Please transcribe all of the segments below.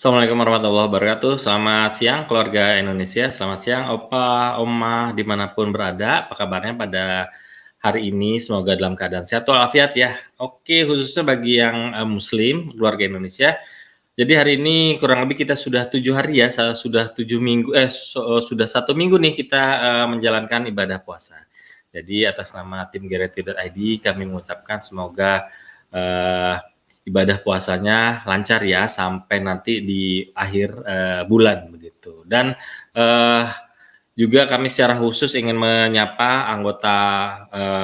Assalamualaikum warahmatullahi wabarakatuh. Selamat siang keluarga Indonesia, selamat siang opa, oma, dimanapun berada. Apa kabarnya pada hari ini? Semoga dalam keadaan sehat walafiat ya. Oke, khususnya bagi yang muslim, keluarga Indonesia. Jadi hari ini kurang lebih kita sudah 7 hari ya, sudah 7 minggu, sudah 1 minggu nih kita menjalankan ibadah puasa. Jadi atas nama tim Gereti.id kami mengucapkan semoga ibadah puasanya lancar ya sampai nanti di akhir bulan begitu. Dan juga kami secara khusus ingin menyapa anggota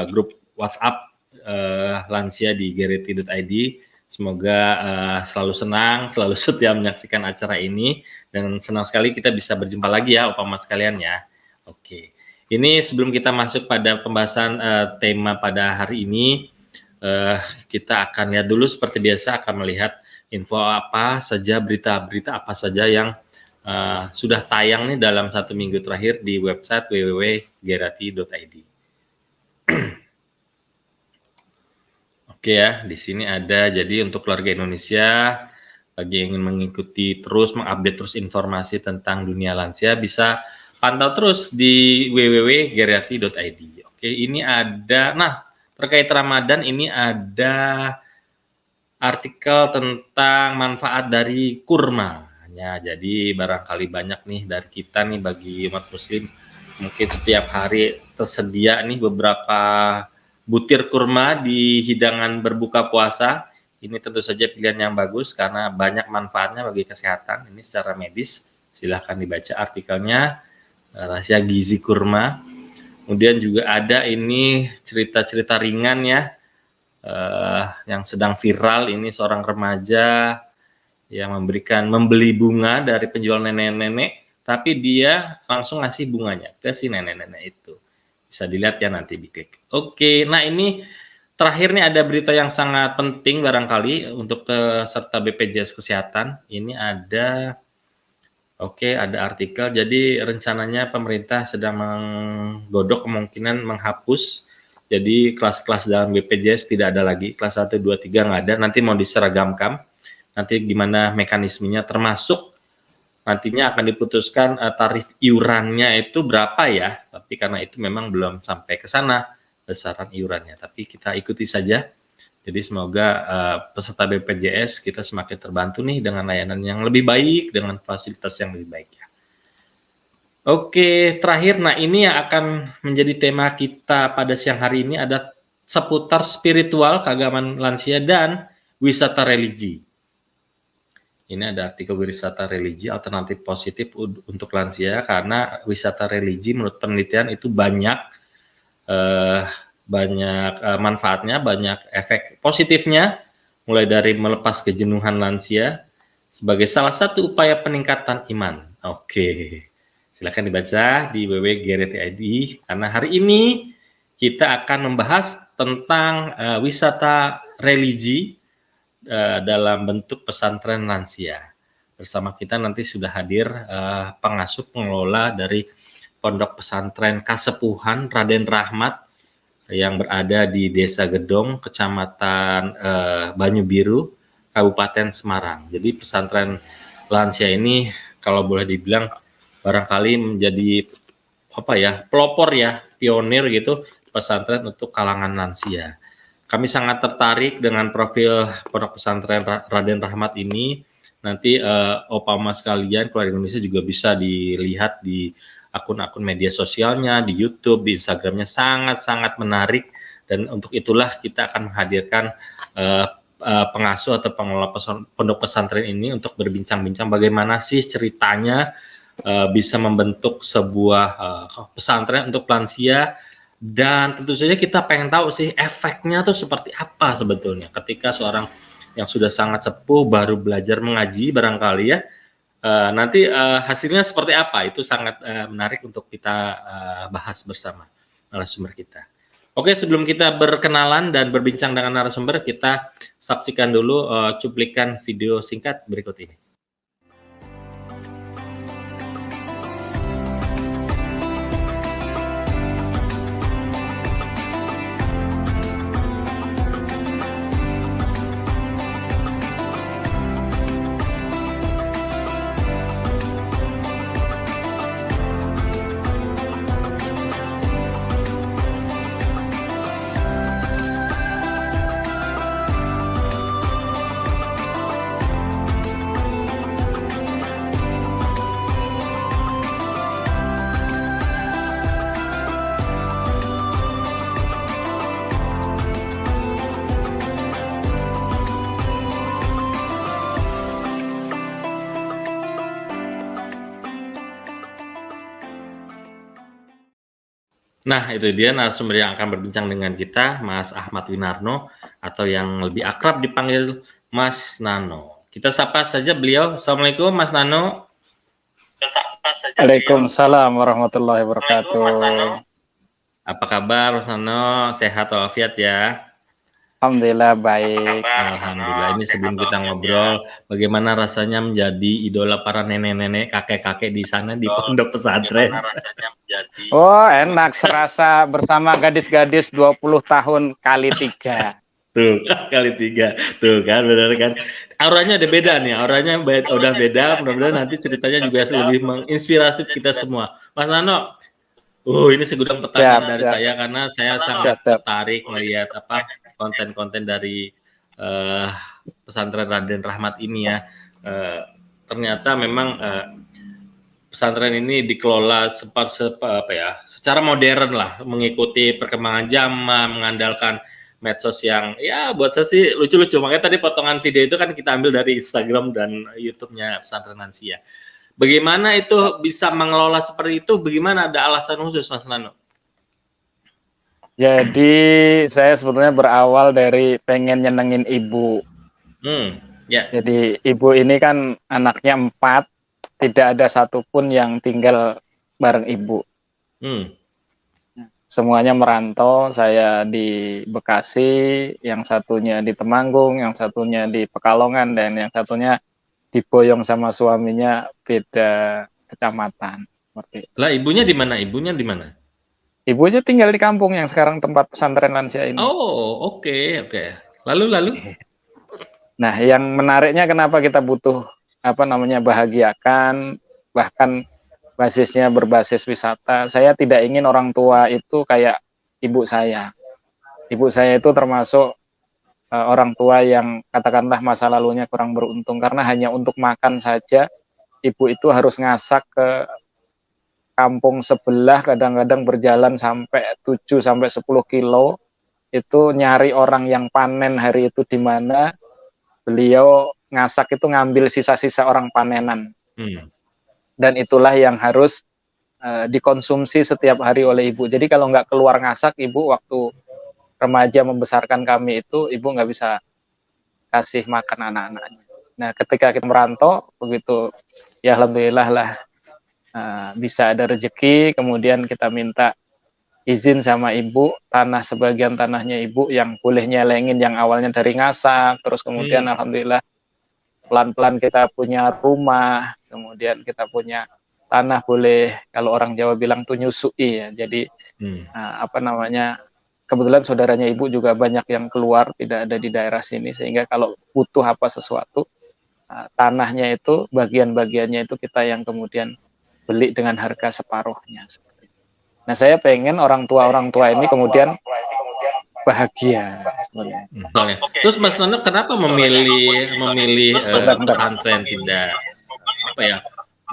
grup WhatsApp lansia di Gereti.id. Semoga selalu senang, selalu setia menyaksikan acara ini, dan senang sekali kita bisa berjumpa lagi ya Opa Mas sekalian ya. Oke, ini sebelum kita masuk pada pembahasan tema pada hari ini, kita akan lihat dulu seperti biasa, akan melihat info apa saja, berita-berita apa saja yang sudah tayang nih dalam 1 minggu terakhir di website www.gerati.id. Oke ya, di sini ada, jadi untuk keluarga Indonesia, bagi yang ingin mengikuti terus, mengupdate terus informasi tentang dunia lansia, bisa pantau terus di www.gerati.id. Oke, ini ada, nah terkait Ramadan ini ada artikel tentang manfaat dari kurma. Ya, jadi barangkali banyak nih dari kita nih, bagi umat muslim, mungkin setiap hari tersedia nih beberapa butir kurma di hidangan berbuka puasa. Ini tentu saja pilihan yang bagus karena banyak manfaatnya bagi kesehatan. Ini secara medis, silahkan dibaca artikelnya, rahasia gizi kurma. Kemudian juga ada ini cerita-cerita ringan ya, yang sedang viral ini, seorang remaja yang membeli bunga dari penjual nenek-nenek, tapi dia langsung ngasih bunganya ke si nenek-nenek itu. Bisa dilihat ya, nanti diklik. Oke, nah ini terakhir nih ada berita yang sangat penting barangkali untuk peserta BPJS Kesehatan. Ini ada, ada artikel, jadi rencananya pemerintah sedang menggodok kemungkinan menghapus, jadi kelas-kelas dalam BPJS tidak ada lagi, kelas 1, 2, 3 nggak ada, nanti mau diseragamkan, nanti gimana mekanismenya, termasuk nantinya akan diputuskan tarif iurannya itu berapa ya, tapi karena itu memang belum sampai ke sana besaran iurannya, tapi kita ikuti saja. Jadi semoga peserta BPJS kita semakin terbantu nih dengan layanan yang lebih baik, dengan fasilitas yang lebih baik ya. Oke, terakhir, nah ini yang akan menjadi tema kita pada siang hari ini, ada seputar spiritual, keagamaan lansia, dan wisata religi. Ini ada artikel wisata religi alternatif positif untuk lansia, karena wisata religi menurut penelitian itu banyak manfaatnya, banyak efek positifnya, mulai dari melepas kejenuhan lansia sebagai salah satu upaya peningkatan iman. Oke, silakan dibaca di www.gereti.id, karena hari ini kita akan membahas tentang wisata religi dalam bentuk pesantren lansia. Bersama kita nanti sudah hadir pengasuh pengelola dari Pondok Pesantren Kasepuhan Raden Rahmat yang berada di Desa Gedong, Kecamatan Banyu Biru, Kabupaten Semarang. Jadi pesantren lansia ini kalau boleh dibilang barangkali menjadi pelopor ya, pionir gitu, pesantren untuk kalangan lansia. Kami sangat tertarik dengan profil Pondok Pesantren Raden Rahmat ini. Nanti Opa Mas sekalian, keluarga Indonesia juga bisa dilihat di akun-akun media sosialnya, di YouTube, di Instagramnya, sangat-sangat menarik. Dan untuk itulah kita akan menghadirkan pengasuh atau pengelola pondok pesantren ini untuk berbincang-bincang bagaimana sih ceritanya bisa membentuk sebuah pesantren untuk lansia. Dan tentu saja kita pengen tahu sih efeknya tuh seperti apa sebetulnya ketika seorang yang sudah sangat sepuh baru belajar mengaji barangkali ya, nanti hasilnya seperti apa, itu sangat menarik untuk kita bahas bersama narasumber kita. Oke, sebelum kita berkenalan dan berbincang dengan narasumber, kita saksikan dulu cuplikan video singkat berikut ini. Nah, itu dia narasumber yang akan berbincang dengan kita, Mas Ahmad Winarno, atau yang lebih akrab dipanggil Mas Nano. Kita sapa saja beliau. Assalamualaikum, Mas Nano. Waalaikumsalam warahmatullahi wabarakatuh. Apa kabar, Mas Nano? Sehat walafiat ya? Alhamdulillah baik. Alhamdulillah. Ini sebelum kita ngobrol, bagaimana rasanya menjadi idola para nenek-nenek, kakek-kakek di sana di pondok pesantren? Oh, enak serasa bersama gadis-gadis 20 tahun kali 3. Tuh, kali 3. Tuh kan, benar kan? Auranya udah beda nih, auranya udah beda. Mudah-mudahan nanti ceritanya juga lebih menginspiratif kita semua. Mas Nano, ini segudang Siap, pertanyaan dari siap, saya karena saya siap, sangat siap. tertarik melihat konten-konten dari pesantren Raden Rahmat ini ya. Ternyata memang pesantren ini dikelola secara modern lah, mengikuti perkembangan zaman, mengandalkan medsos yang ya buat saya sih lucu-lucu. Makanya tadi potongan video itu kan kita ambil dari Instagram dan YouTube-nya pesantren Lansia. Bagaimana itu bisa mengelola seperti itu? Bagaimana, ada alasan khusus, Mas Nano? Jadi saya sebetulnya berawal dari pengen nyenengin ibu. Ya. Jadi ibu ini kan anaknya 4, tidak ada satupun yang tinggal bareng ibu. Semuanya merantau, saya di Bekasi, yang satunya di Temanggung, yang satunya di Pekalongan, dan yang satunya diboyong sama suaminya beda kecamatan. Seperti itu. Lah, ibunya di mana? Ibunya di mana? Ibunya tinggal di kampung yang sekarang tempat pesantren Lansia ini. Oh, oke. Lalu? Nah, yang menariknya kenapa kita butuh bahagiakan, bahkan basisnya berbasis wisata. Saya tidak ingin orang tua itu kayak ibu saya. Ibu saya itu termasuk orang tua yang katakanlah masa lalunya kurang beruntung, karena hanya untuk makan saja ibu itu harus ngasak ke kampung sebelah, kadang-kadang berjalan sampai 7-10 kilo, itu nyari orang yang panen hari itu di mana. Beliau ngasak itu ngambil sisa-sisa orang panenan. Dan itulah yang harus dikonsumsi setiap hari oleh ibu. Jadi kalau nggak keluar ngasak, ibu waktu remaja membesarkan kami itu, ibu nggak bisa kasih makan anak-anaknya. Nah, ketika kita merantau, begitu ya alhamdulillah lah bisa ada rezeki, kemudian kita minta izin sama ibu, sebagian tanahnya ibu yang boleh nyelengin yang awalnya dari ngasak, terus kemudian alhamdulillah pelan-pelan kita punya rumah, kemudian kita punya tanah, boleh kalau orang Jawa bilang tuh nyusui ya. Jadi kebetulan saudaranya ibu juga banyak yang keluar, tidak ada di daerah sini, sehingga kalau butuh apa sesuatu, tanahnya itu bagian-bagiannya itu kita yang kemudian beli dengan harga separuhnya. Nah, saya pengen orang tua ini kemudian bahagia sebenarnya. Terus Mas Nano kenapa memilih pesantren, tidak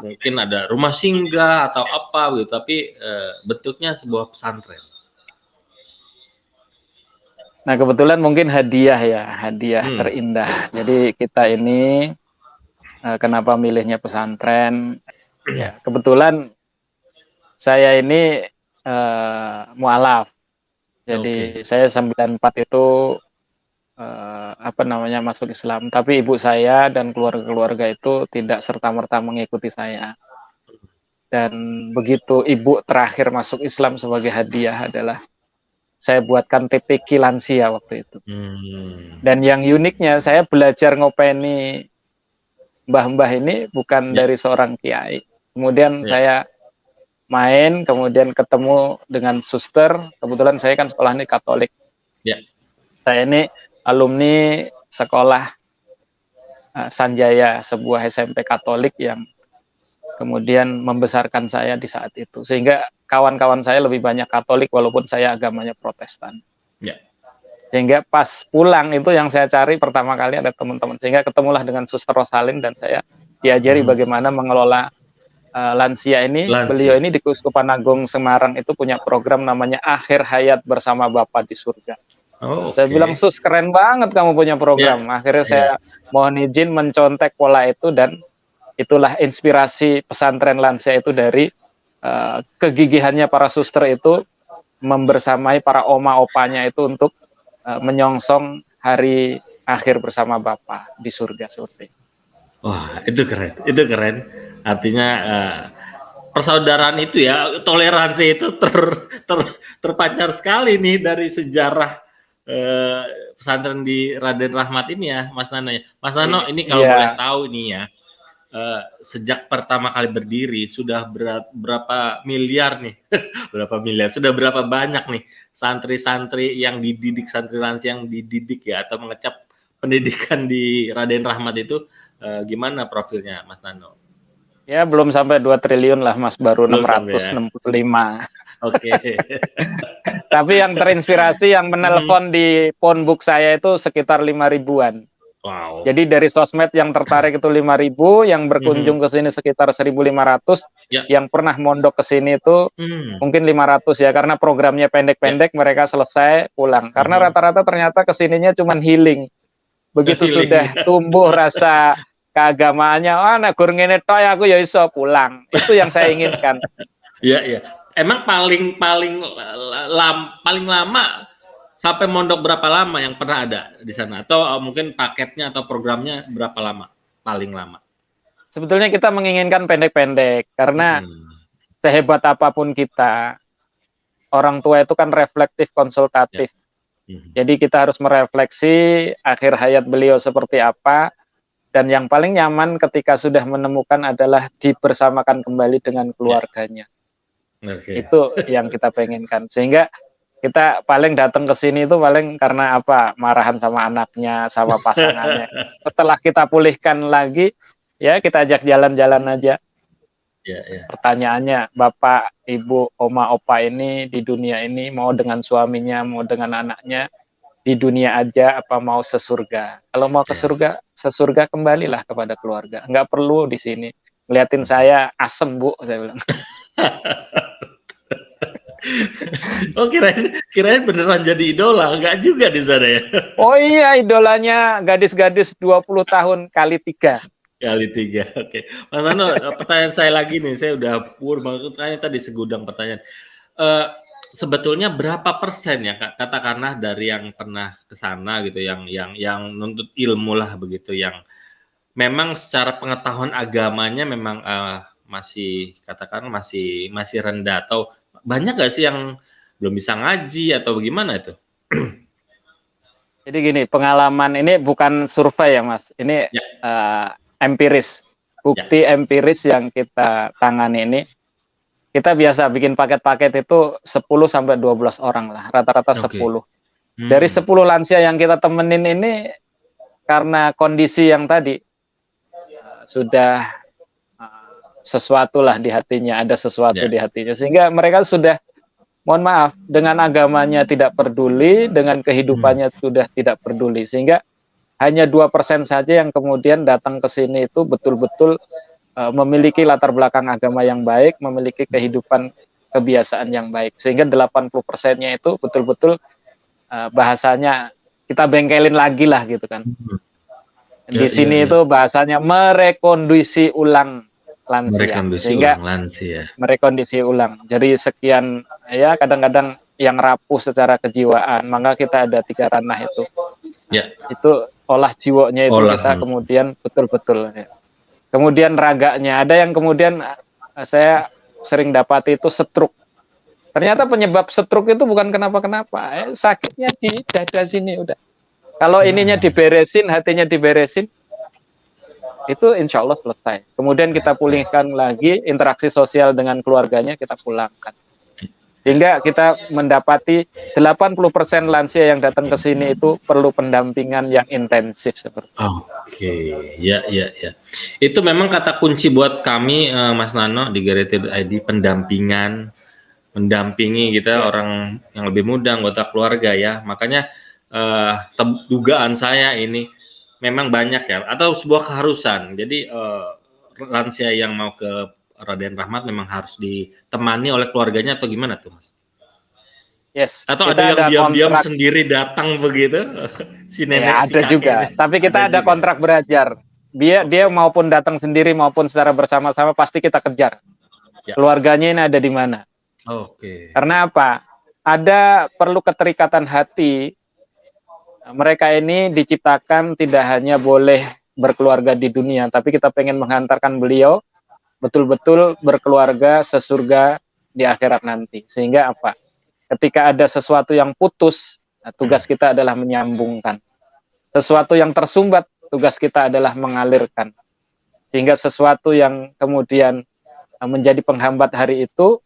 mungkin ada rumah singgah atau apa gitu, tapi bentuknya sebuah pesantren? Nah, kebetulan mungkin hadiah terindah. Jadi kita ini kenapa milihnya pesantren? Ya, kebetulan saya ini mualaf. Jadi saya 94 itu masuk Islam. Tapi ibu saya dan keluarga-keluarga itu tidak serta-merta mengikuti saya. Dan begitu ibu terakhir masuk Islam sebagai hadiah adalah saya buatkan TPQ Lansia waktu itu. Dan yang uniknya, saya belajar ngopeni mbah-mbah ini bukan dari seorang kiai. Kemudian saya main, kemudian ketemu dengan suster. Kebetulan saya kan sekolahnya Katolik. Saya ini alumni sekolah Sanjaya, sebuah SMP Katolik yang kemudian membesarkan saya di saat itu. Sehingga kawan-kawan saya lebih banyak Katolik walaupun saya agamanya Protestan. Sehingga pas pulang itu yang saya cari pertama kali ada teman-teman. Sehingga ketemulah dengan Suster Rosalin dan saya diajari bagaimana mengelola lansia ini. Beliau ini di Keuskupan Agung Semarang itu punya program namanya Akhir Hayat Bersama Bapa di Surga. Saya bilang, Sus, keren banget kamu punya program. Akhirnya saya mohon izin mencontek pola itu, dan itulah inspirasi pesantren Lansia itu dari kegigihannya para suster itu membersamai para oma-opanya itu untuk menyongsong hari akhir bersama Bapa di surga seperti itu. Wah, itu keren, itu keren. Artinya persaudaraan itu ya, toleransi itu terpancar sekali nih dari sejarah pesantren di Raden Rahmat ini ya, Mas Nano ya. Mas Nano, ini kalau boleh tahu nih ya, sejak pertama kali berdiri sudah berapa miliar nih, berapa miliar, sudah berapa banyak nih santri-santri yang dididik, santri lansia yang dididik ya, atau mengecap pendidikan di Raden Rahmat itu, gimana profilnya Mas Nano? Ya belum sampai 2 triliun lah Mas, baru 665. Oke. Tapi yang terinspirasi yang menelpon di phonebook saya itu sekitar 5.000-an. Wow. Jadi dari sosmed yang tertarik itu 5.000, yang berkunjung ke sini sekitar 1.500, yang pernah mondok ke sini itu mungkin 500 ya, karena programnya pendek-pendek, mereka selesai pulang. Karena rata-rata ternyata kesininya cuma healing. Begitu sudah tumbuh rasa keagamaannya, nek gur ngene tok aku ya iso pulang. Itu yang saya inginkan. Iya, iya. Emang paling lama sampai mondok berapa lama yang pernah ada di sana? Atau mungkin paketnya atau programnya berapa lama? Paling lama. Sebetulnya kita menginginkan pendek-pendek karena sehebat apapun kita, orang tua itu kan reflektif, konsultatif. Jadi kita harus merefleksi akhir hayat beliau seperti apa, dan yang paling nyaman ketika sudah menemukan adalah dibersamakan kembali dengan keluarganya. Itu yang kita pengenkan. Sehingga kita paling datang ke sini itu paling karena apa? Marahan sama anaknya, sama pasangannya. Setelah kita pulihkan lagi, ya kita ajak jalan-jalan aja. Pertanyaannya, Bapak, Ibu, Oma, Opa ini di dunia ini mau dengan suaminya, mau dengan anaknya, di dunia aja apa mau sesurga? Kalau mau ke surga, sesurga kembalilah kepada keluarga. Enggak perlu di sini. Ngeliatin saya asem, Bu, saya bilang. Oh, kirain beneran jadi idola, enggak juga di sana ya? Oh iya, idolanya gadis-gadis 20 tahun kali 3. Kali 3, oke. Mas Nano, pertanyaan saya lagi nih, saya udah pur banget tadi segudang pertanyaan. Sebetulnya berapa persen ya, katakanlah dari yang pernah ke sana gitu, yang nuntut ilmu lah begitu, yang memang secara pengetahuan agamanya memang masih katakan masih rendah, atau banyak nggak sih yang belum bisa ngaji atau bagaimana itu? Jadi gini, pengalaman ini bukan survei ya Mas, ini empiris, bukti empiris yang kita tangani ini. Kita biasa bikin paket-paket itu 10-12 orang lah, rata-rata 10. Dari 10 lansia yang kita temenin ini, karena kondisi yang tadi, sudah sesuatu lah di hatinya, ada sesuatu di hatinya. Sehingga mereka sudah, mohon maaf, dengan agamanya tidak peduli, dengan kehidupannya sudah tidak peduli. Sehingga hanya 2% saja yang kemudian datang ke sini itu betul-betul memiliki latar belakang agama yang baik, memiliki kehidupan kebiasaan yang baik. Sehingga 80%-nya itu betul-betul bahasanya kita bengkelin lagi lah gitu kan. Di sini itu bahasanya merekondisi ulang lansia. Sehingga merekondisi ulang. Jadi sekian ya, kadang-kadang yang rapuh secara kejiwaan, maka kita ada 3 ranah itu. Itu olah jiwanya itu kita kemudian betul-betul ya. Kemudian raganya, ada yang kemudian saya sering dapati itu stroke. Ternyata penyebab stroke itu bukan kenapa-kenapa, sakitnya di dada sini udah. Kalau ininya diberesin, hatinya diberesin, itu insya Allah selesai. Kemudian kita pulihkan lagi interaksi sosial dengan keluarganya, kita pulangkan. Sehingga kita mendapati 80% lansia yang datang ke sini itu perlu pendampingan yang intensif seperti itu. Oke, ya. Itu memang kata kunci buat kami, Mas Nano di Guaranteed ID, mendampingi kita orang yang lebih muda, anggota keluarga ya. Makanya dugaan saya ini memang banyak ya, atau sebuah keharusan. Jadi lansia yang mau ke Raden Rahmat memang harus ditemani oleh keluarganya, atau gimana tuh Mas? Atau ada yang diam-diam sendiri datang begitu? Si nenek, ada juga. Tapi kita ada kontrak berajar. Dia maupun datang sendiri maupun secara bersama-sama pasti kita kejar. Keluarganya ini ada di mana? Karena apa? ada perlu keterikatan hati. Mereka ini diciptakan tidak hanya boleh berkeluarga di dunia, tapi kita pengen menghantarkan beliau betul-betul berkeluarga sesurga di akhirat nanti. Sehingga apa? Ketika ada sesuatu yang putus, tugas kita adalah menyambungkan. Sesuatu yang tersumbat, tugas kita adalah mengalirkan. Sehingga sesuatu yang kemudian menjadi penghambat hari itu,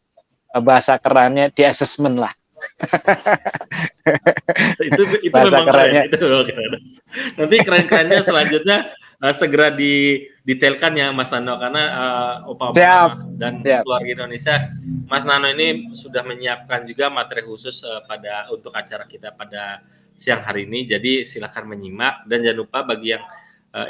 bahasa kerannya di assessment lah. itu memang keren, itu memang keren. Nanti keren-kerennya selanjutnya segera didetailkan ya Mas Nano, karena Obama dan keluarga Indonesia, Mas Nano ini sudah menyiapkan juga materi khusus untuk acara kita pada siang hari ini. Jadi silakan menyimak, dan jangan lupa bagi yang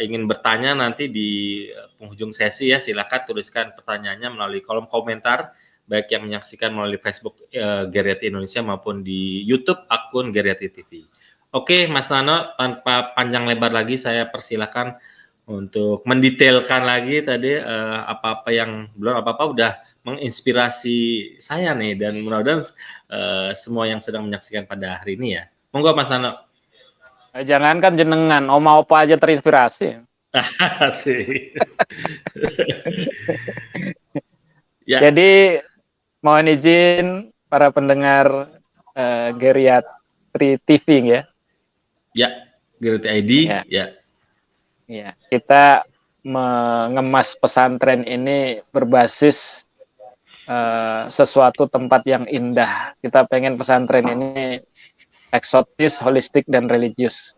ingin bertanya nanti di penghujung sesi ya, silakan tuliskan pertanyaannya melalui kolom komentar, baik yang menyaksikan melalui Facebook Geriatri Indonesia maupun di YouTube akun Geriatri TV. Oke, Mas Nano, tanpa panjang lebar lagi, saya persilakan untuk mendetailkan lagi tadi apa-apa yang belum, apa-apa udah menginspirasi saya nih, dan mudah-mudahan semua yang sedang menyaksikan pada hari ini ya. Monggo Mas Nano. Jangankan jenengan, oma opa aja terinspirasi. Ya. Jadi mohon izin para pendengar Geriatri TV ya. Ya, Geriatri ID ya. Ya, kita mengemas pesantren ini berbasis sesuatu tempat yang indah. Kita pengen pesantren ini eksotis, holistik, dan religius.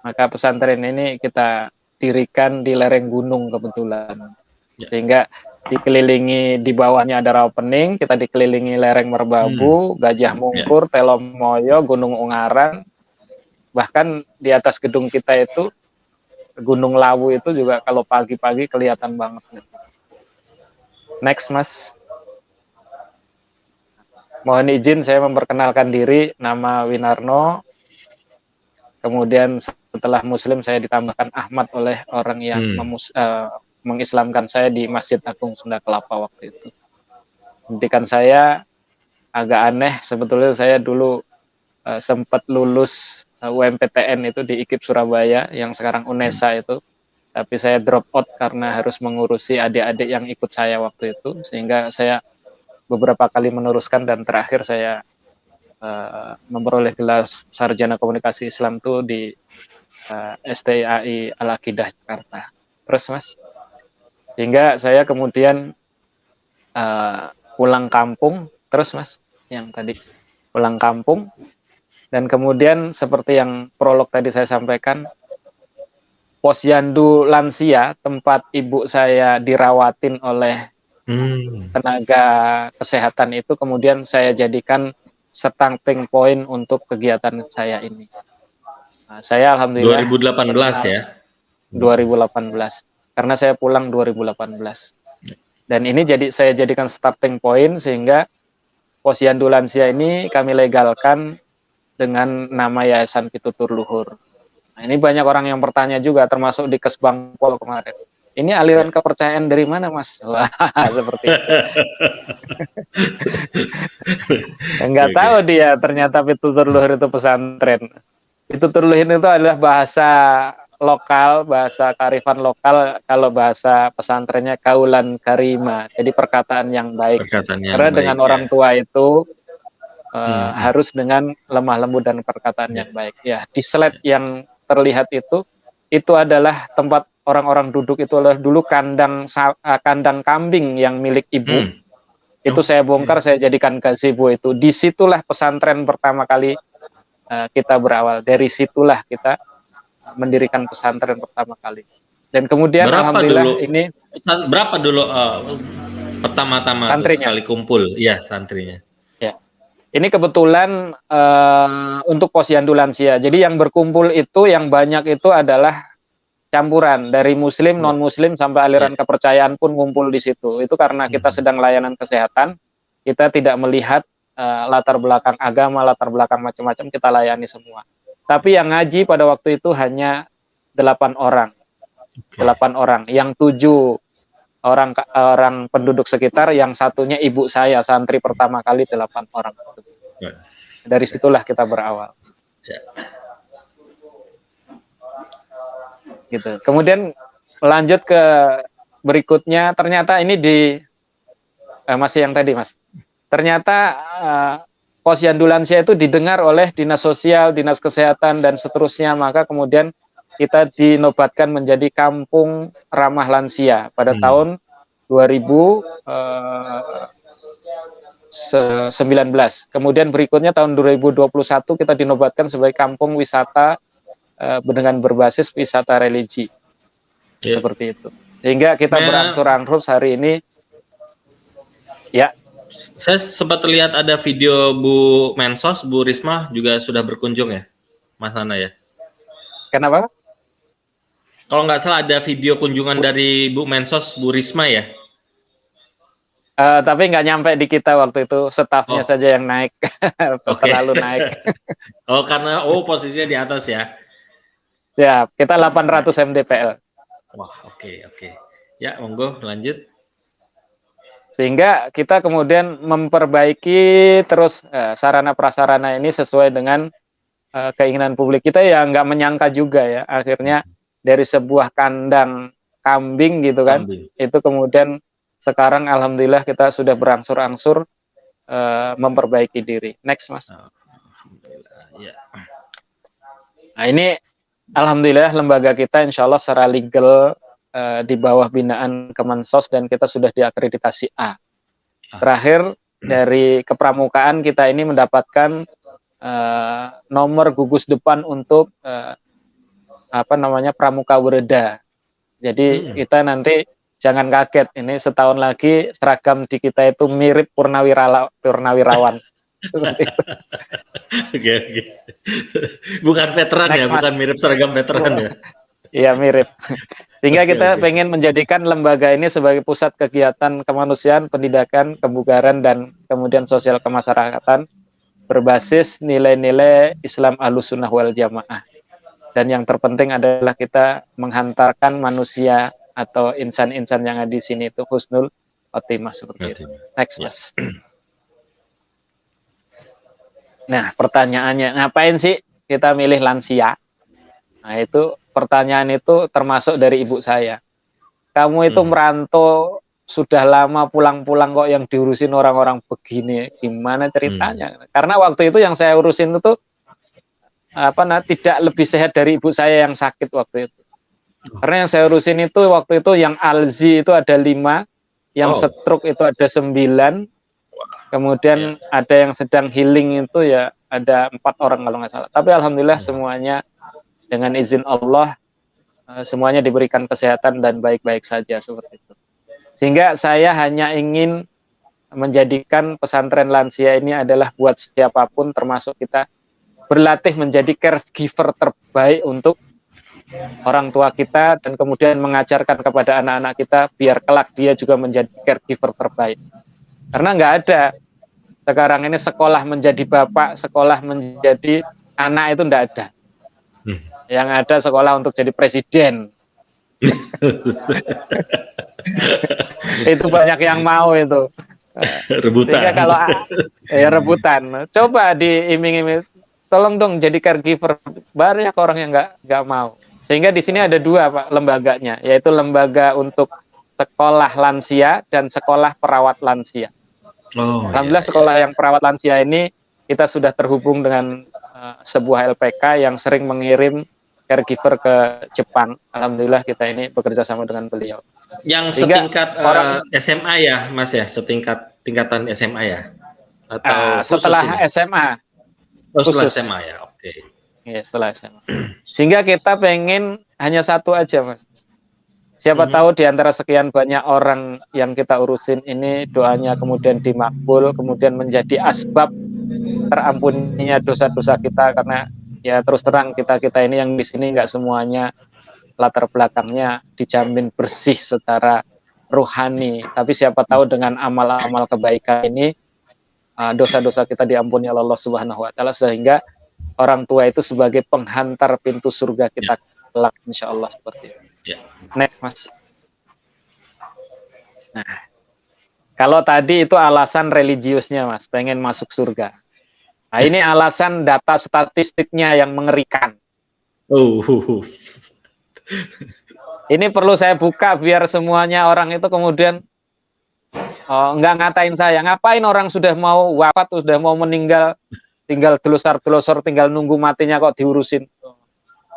Maka pesantren ini kita dirikan di lereng gunung kebetulan. Sehingga dikelilingi, di bawahnya ada rawa pening, kita dikelilingi lereng Merbabu, Gajah Mungkur, Telomoyo, Gunung Ungaran. Bahkan di atas gedung kita itu, Gunung Lawu itu juga kalau pagi-pagi kelihatan banget. Next, Mas. Mohon izin saya memperkenalkan diri, nama Winarno. Kemudian setelah Muslim saya ditambahkan Ahmad oleh orang yang mengislamkan saya di Masjid Agung Sunda Kelapa waktu itu. Pendidikan saya agak aneh, sebetulnya saya dulu sempat lulus UMPTN itu di IKIP Surabaya, yang sekarang UNESA itu. Tapi saya drop out karena harus mengurusi adik-adik yang ikut saya waktu itu, sehingga saya beberapa kali meneruskan, dan terakhir saya memperoleh gelar Sarjana Komunikasi Islam itu di STAI Al-Aqidah Jakarta. Terus Mas, sehingga saya kemudian pulang kampung, terus Mas, yang tadi pulang kampung, dan kemudian seperti yang prolog tadi saya sampaikan, Posyandu Lansia, tempat ibu saya dirawatin oleh tenaga kesehatan itu, kemudian saya jadikan starting point untuk kegiatan saya ini. Nah, saya alhamdulillah 2018 ya. 2018. Karena saya pulang 2018. Dan ini saya jadikan starting point, sehingga Posyandu Lansia ini kami legalkan dengan nama Yayasan Pitutur Luhur. Nah, ini banyak orang yang bertanya juga, termasuk di Kesbangpol kemarin. Ini aliran kepercayaan dari mana, Mas? Wah, seperti itu. Enggak tahu dia, ternyata Pitutur Luhur itu pesantren. Pitutur Luhur itu adalah bahasa lokal, bahasa kearifan lokal. Kalau bahasa pesantrennya kaulan karima, jadi perkataan yang baik. Karena dengan orang tua itu harus dengan lemah lembut dan perkataan yang baik. Ya, di slide yang terlihat itu adalah tempat orang-orang duduk, itu adalah dulu kandang kambing yang milik ibu. Itu saya bongkar, saya jadikan gazebo itu. Disitulah pesantren pertama kali kita berawal. Dari situlah kita mendirikan pesantren pertama kali. Dan kemudian alhamdulillah ini berapa dulu pertama-tama sekali kumpul? Iya, santrinya. Ya. Ini kebetulan untuk Posyandu Lansia. Jadi yang berkumpul itu, yang banyak itu adalah campuran dari muslim, non muslim, sampai aliran kepercayaan pun ngumpul di situ. Itu karena kita sedang layanan kesehatan, kita tidak melihat latar belakang agama, latar belakang macam-macam, kita layani semua. Tapi yang ngaji pada waktu itu hanya 8 orang. 8 orang, yang 7 orang penduduk sekitar, yang satunya ibu saya, santri pertama kali 8 orang. Yes. Dari situlah kita berawal. Ya. Gitu. Kemudian lanjut ke berikutnya, ternyata ini di masih yang tadi Mas. Ternyata posyandu lansia itu didengar oleh dinas sosial, dinas kesehatan dan seterusnya, maka kemudian kita dinobatkan menjadi kampung ramah lansia pada tahun 2019. Kemudian berikutnya tahun 2021 kita dinobatkan sebagai kampung wisata dengan berbasis wisata religi. Ya. Seperti itu. Sehingga kita berangsur-angsur hari ini, ya. Saya sempat lihat ada video Bu Mensos, Bu Risma juga sudah berkunjung ya, Mas Nana ya. Kenapa? Kalau nggak salah ada video kunjungan dari Bu Mensos, Bu Risma ya. Tapi nggak nyampe di kita waktu itu, stafnya saja yang naik, terlalu naik. Karena posisinya di atas ya. Ya, kita 800 mdpl. Wah, oke. Ya, monggo lanjut. Sehingga kita kemudian memperbaiki terus sarana prasarana ini sesuai dengan keinginan publik kita, ya nggak menyangka juga ya, akhirnya dari sebuah kandang kambing gitu kan, itu kemudian sekarang alhamdulillah kita sudah berangsur-angsur memperbaiki diri. Next Mas. Ya. Nah ini alhamdulillah lembaga kita insya Allah secara legal di bawah binaan Kemensos dan kita sudah diakreditasi A. Terakhir dari kepramukaan kita ini mendapatkan nomor gugus depan untuk pramuka wereda. Jadi kita nanti jangan kaget, ini setahun lagi seragam di kita itu mirip purnawirawan. Seperti itu. Oke. Bukan veteran. Next, ya, Mas. Bukan mirip seragam veteran ya. Iya mirip. Sehingga kita pengen menjadikan lembaga ini sebagai pusat kegiatan kemanusiaan, pendidikan, kebugaran, dan kemudian sosial kemasyarakatan berbasis nilai-nilai Islam Ahlussunnah wal Jamaah. Dan yang terpenting adalah kita menghantarkan manusia atau insan-insan yang ada di sini itu husnul khotimah seperti itu. Next Mas. Nah pertanyaannya, ngapain sih kita milih lansia? Nah itu pertanyaan itu termasuk dari ibu saya. Kamu itu merantau sudah lama, pulang-pulang kok yang diurusin orang-orang begini, gimana ceritanya? Karena waktu itu yang saya urusin itu tidak lebih sehat dari ibu saya yang sakit waktu itu. Karena yang saya urusin itu waktu itu yang Alzi itu ada 5, yang stroke itu ada 9, kemudian ada yang sedang healing itu ya ada 4 orang kalau nggak salah. Tapi alhamdulillah semuanya dengan izin Allah semuanya diberikan kesehatan dan baik-baik saja seperti itu. Sehingga saya hanya ingin menjadikan pesantren lansia ini adalah buat siapapun termasuk kita berlatih menjadi caregiver terbaik untuk orang tua kita dan kemudian mengajarkan kepada anak-anak kita biar kelak dia juga menjadi caregiver terbaik. Karena nggak ada sekarang ini sekolah menjadi bapak, sekolah menjadi anak itu nggak ada. Yang ada sekolah untuk jadi presiden. Itu banyak yang mau itu. Rebutan. Sehingga kalau rebutan, coba diiming-iming, tolong dong jadi caregiver, banyak orang yang nggak mau. Sehingga di sini ada 2 Pak lembaganya, yaitu lembaga untuk sekolah lansia dan sekolah perawat lansia. Alhamdulillah sekolah yang perawat lansia ini kita sudah terhubung dengan sebuah LPK yang sering mengirim caregiver ke Jepang. Alhamdulillah kita ini bekerja sama dengan beliau. Yang setingkat SMA ya, Mas ya, tingkatan SMA ya, atau setelah SMA. Setelah SMA ya, oke. Ya, setelah SMA. Sehingga kita pengen hanya satu aja, Mas. Siapa tahu di antara sekian banyak orang yang kita urusin ini doanya kemudian dimakbul, kemudian menjadi asbab terampuninya dosa-dosa kita, karena ya terus terang kita ini yang di sini nggak semuanya latar belakangnya dijamin bersih secara rohani, tapi siapa tahu dengan amal-amal kebaikan ini dosa-dosa kita diampuni oleh Allah Subhanahu wa taala, sehingga orang tua itu sebagai penghantar pintu surga kita kelak insyaallah seperti itu. Next Mas. Nah, kalau tadi itu alasan religiusnya Mas, pengen masuk surga. Nah, ini alasan data statistiknya yang mengerikan. Ini perlu saya buka biar semuanya orang itu kemudian nggak ngatain saya. Ngapain orang sudah mau wafat, sudah mau meninggal, tinggal delosor-delosor, tinggal nunggu matinya kok diurusin.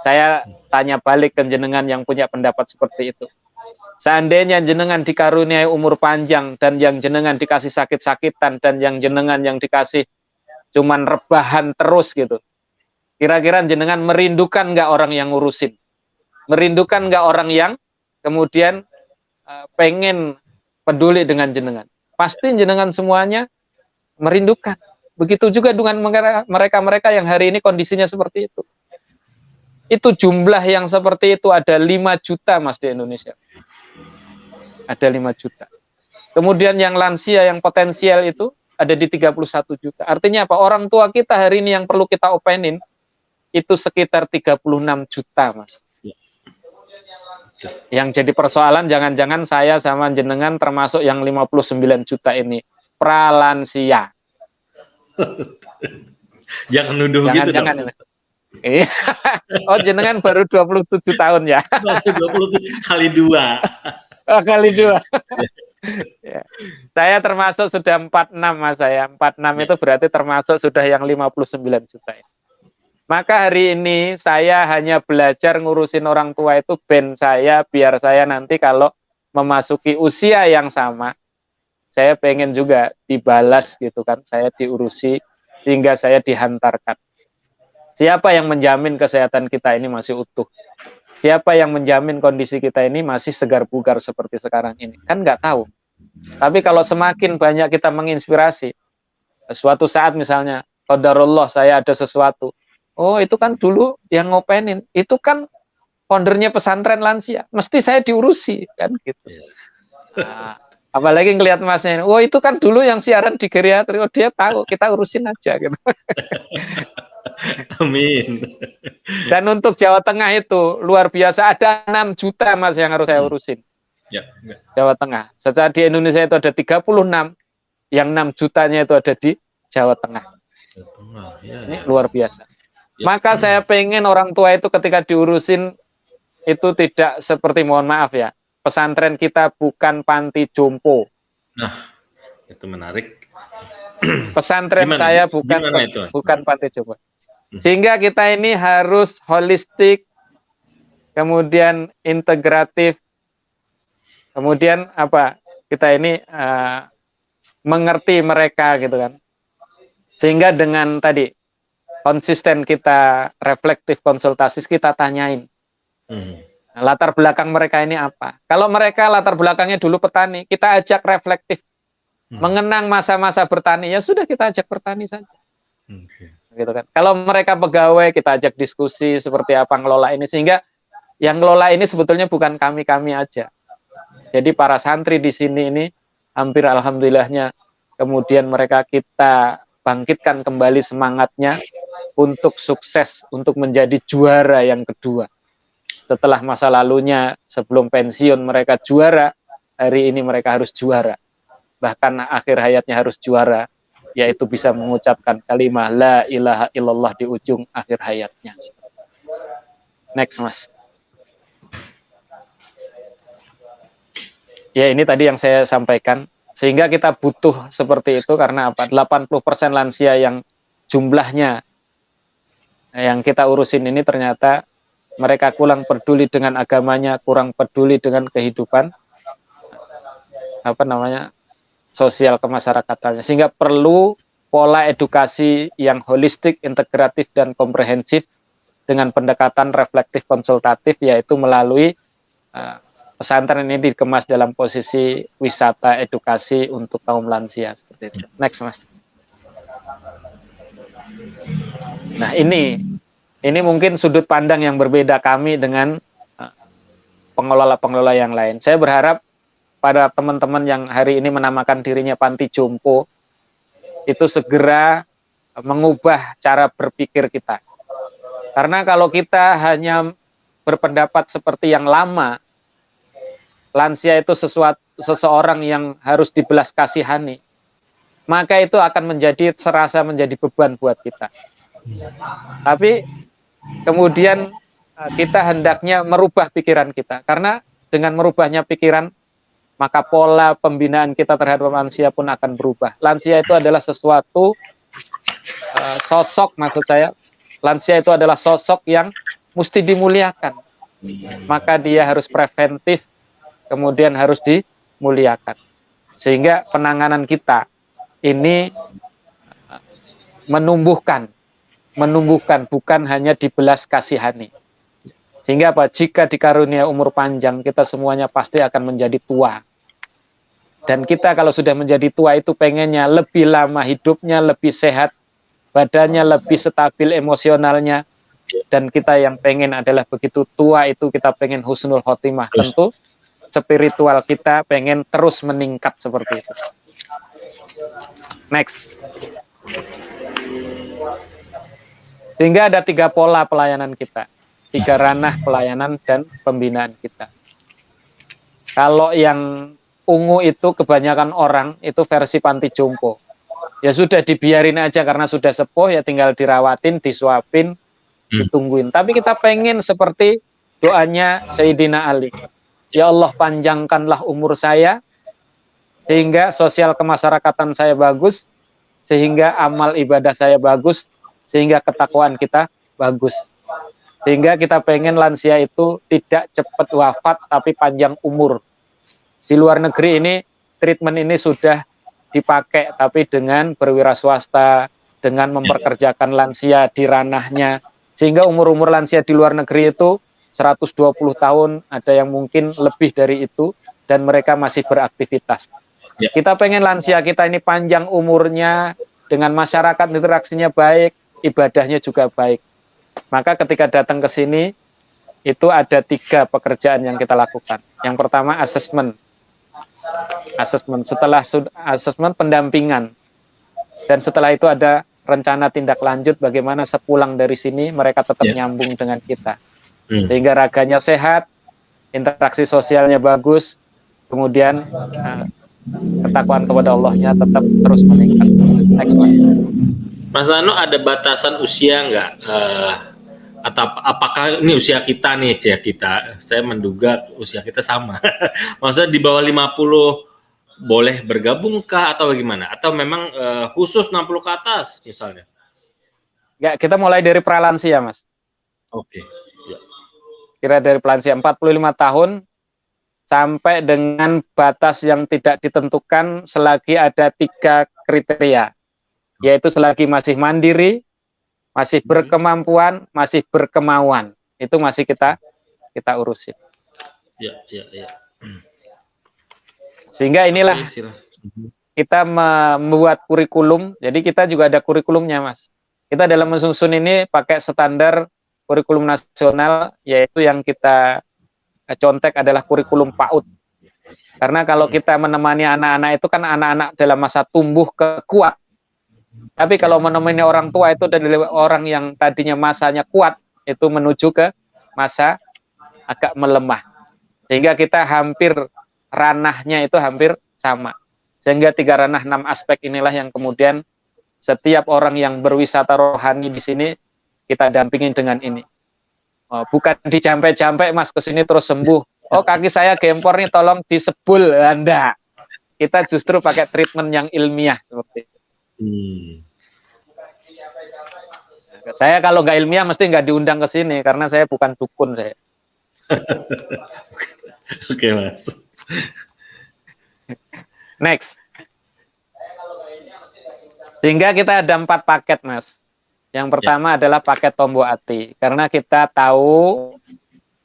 Saya tanya balik ke jenengan yang punya pendapat seperti itu. Seandainya jenengan dikaruniai umur panjang dan yang jenengan dikasih sakit-sakitan dan yang jenengan yang dikasih cuman rebahan terus gitu. Kira-kira jenengan merindukan nggak orang yang ngurusin? Merindukan nggak orang yang kemudian pengen peduli dengan jenengan? Pasti jenengan semuanya merindukan. Begitu juga dengan mereka-mereka yang hari ini kondisinya seperti itu. Itu jumlah yang seperti itu ada 5 juta Mas di Indonesia. Ada 5 juta. Kemudian yang lansia yang potensial itu ada di 31 juta. Artinya apa? Orang tua kita hari ini yang perlu kita openin itu sekitar 36 juta, Mas. Yang jadi persoalan jangan-jangan saya sama jenengan termasuk yang 59 juta ini pralansia. Jangan nuduh gitu dong. Oh, jenengan baru 27 tahun ya. 27 kali 2. Oh, kali 2. Ya. Saya termasuk sudah 46 Mas saya. 46 itu berarti termasuk sudah yang 59 juta. Maka hari ini saya hanya belajar ngurusin orang tua itu ben saya biar saya nanti kalau memasuki usia yang sama saya pengen juga dibalas gitu kan, saya diurusi sehingga saya dihantarkan. Siapa yang menjamin kesehatan kita ini masih utuh? Siapa yang menjamin kondisi kita ini masih segar bugar seperti sekarang ini? Kan nggak tahu. Tapi kalau semakin banyak kita menginspirasi, suatu saat misalnya, qadarullah saya ada sesuatu, oh itu kan dulu yang ngopenin, itu kan foundernya pesantren lansia, mesti saya diurusi kan gitu. Nah, apalagi ngelihat masnya ini, oh itu kan dulu yang siaran di geriatri, oh dia tahu, kita urusin aja gitu. Amin. Dan untuk Jawa Tengah itu luar biasa, ada 6 juta Mas yang harus saya urusin. Ya. Jawa Tengah. Secara di Indonesia itu ada 36, yang 6 jutanya itu ada di Jawa Tengah. Ini luar biasa. Maka saya pengen orang tua itu ketika diurusin itu tidak seperti, mohon maaf ya, pesantren kita bukan panti jompo. Nah, itu menarik. Pesantren saya bukan panti jompo. Sehingga kita ini harus holistik, kemudian integratif, kemudian apa? Kita ini mengerti mereka gitu kan. Sehingga dengan tadi konsisten kita reflektif konsultasi, kita tanyain latar belakang mereka ini apa. Kalau mereka latar belakangnya dulu petani, kita ajak reflektif, mengenang masa-masa bertani, ya sudah kita ajak bertani saja. Gitu kan. Kalau mereka pegawai, kita ajak diskusi seperti apa ngelola ini, sehingga yang ngelola ini sebetulnya bukan kami aja. Jadi para santri di sini ini hampir alhamdulillahnya kemudian mereka kita bangkitkan kembali semangatnya untuk sukses, untuk menjadi juara yang kedua. Setelah masa lalunya sebelum pensiun mereka juara, hari ini mereka harus juara. Bahkan akhir hayatnya harus juara, yaitu bisa mengucapkan kalimat la ilaha illallah di ujung akhir hayatnya. Next Mas. Ya ini tadi yang saya sampaikan. Sehingga kita butuh seperti itu karena apa? 80% lansia yang jumlahnya yang kita urusin ini ternyata mereka kurang peduli dengan agamanya, kurang peduli dengan kehidupan sosial kemasyarakatannya, sehingga perlu pola edukasi yang holistik, integratif dan komprehensif dengan pendekatan reflektif konsultatif, yaitu melalui pesantren ini dikemas dalam posisi wisata edukasi untuk kaum lansia seperti itu. Next Mas. Nah ini mungkin sudut pandang yang berbeda kami dengan pengelola-pengelola yang lain. Saya berharap pada teman-teman yang hari ini menamakan dirinya panti jompo itu segera mengubah cara berpikir kita. Karena kalau kita hanya berpendapat seperti yang lama, lansia itu seseorang yang harus dibelas kasihani, maka itu akan serasa menjadi beban buat kita. Tapi kemudian kita hendaknya merubah pikiran kita, karena dengan merubahnya pikiran, maka pola pembinaan kita terhadap lansia pun akan berubah. Lansia itu adalah sesuatu sosok, maksud saya, lansia itu adalah sosok yang mesti dimuliakan. Maka dia harus preventif, kemudian harus dimuliakan. Sehingga penanganan kita ini menumbuhkan, bukan hanya dibelas kasihani. Sehingga apa? Jika dikarunia umur panjang, kita semuanya pasti akan menjadi tua. Dan kita kalau sudah menjadi tua itu pengennya lebih lama hidupnya, lebih sehat, badannya lebih stabil emosionalnya. Dan kita yang pengen adalah begitu tua itu kita pengen husnul khotimah. Tentu spiritual kita pengen terus meningkat seperti itu. Next. Sehingga ada 3 pola pelayanan kita. 3 ranah pelayanan dan pembinaan kita. Kalau yang ungu itu kebanyakan orang itu versi panti jompo. Ya sudah dibiarin aja karena sudah sepuh, ya tinggal dirawatin, disuapin, ditungguin. Tapi kita pengen seperti doanya Sayyidina Ali. Ya Allah, panjangkanlah umur saya sehingga sosial kemasyarakatan saya bagus, sehingga amal ibadah saya bagus, sehingga ketakwaan kita bagus. Sehingga kita pengen lansia itu tidak cepat wafat tapi panjang umur. Di luar negeri ini treatment ini sudah dipakai, tapi dengan berwira swasta, dengan memperkerjakan lansia di ranahnya, sehingga umur-umur lansia di luar negeri itu 120 tahun, ada yang mungkin lebih dari itu, dan mereka masih beraktivitas. Kita pengen lansia kita ini panjang umurnya, dengan masyarakat interaksinya baik, ibadahnya juga baik. Maka ketika datang ke sini, itu ada 3 pekerjaan yang kita lakukan. Yang pertama asesmen. Setelah asesmen, pendampingan. Dan setelah itu ada rencana tindak lanjut bagaimana sepulang dari sini mereka tetap nyambung dengan kita. Sehingga raganya sehat, interaksi sosialnya bagus, kemudian ketakwaan kepada Allahnya tetap terus meningkat. Next, Mas. Mas Anu, ada batasan usia nggak? Atau apakah ini usia kita nih, kita? Saya menduga usia kita sama. Maksudnya di bawah 50 boleh bergabung kah atau bagaimana? Atau memang khusus 60 ke atas misalnya? Ya, kita mulai dari pralansia, Mas. Oke. Kira dari pralansia 45 tahun sampai dengan batas yang tidak ditentukan selagi ada 3 kriteria, yaitu selagi masih mandiri, masih berkemampuan, masih berkemauan, itu masih kita urusin. Ya. Sehingga inilah kita membuat kurikulum. Jadi kita juga ada kurikulumnya, Mas. Kita dalam mensusun ini pakai standar kurikulum nasional, yaitu yang kita contek adalah kurikulum PAUD. Karena kalau kita menemani anak-anak itu kan anak-anak dalam masa tumbuh kuat. Tapi kalau menemani orang tua itu dari orang yang tadinya masanya kuat, itu menuju ke masa agak melemah. Sehingga kita hampir ranahnya itu hampir sama. Sehingga 3 ranah 6 aspek inilah yang kemudian setiap orang yang berwisata rohani di sini kita dampingin dengan ini. Bukan dijampe-jampe, Mas, ke sini terus sembuh. Oh, kaki saya gempor nih, tolong disebul. Enggak. Kita justru pakai treatment yang ilmiah seperti itu. Saya kalau nggak ilmiah mesti nggak diundang ke sini karena saya bukan dukun saya. Oke, Mas. Next. Sehingga kita ada 4 paket, Mas. Yang pertama adalah paket Tombo Ati. Karena kita tahu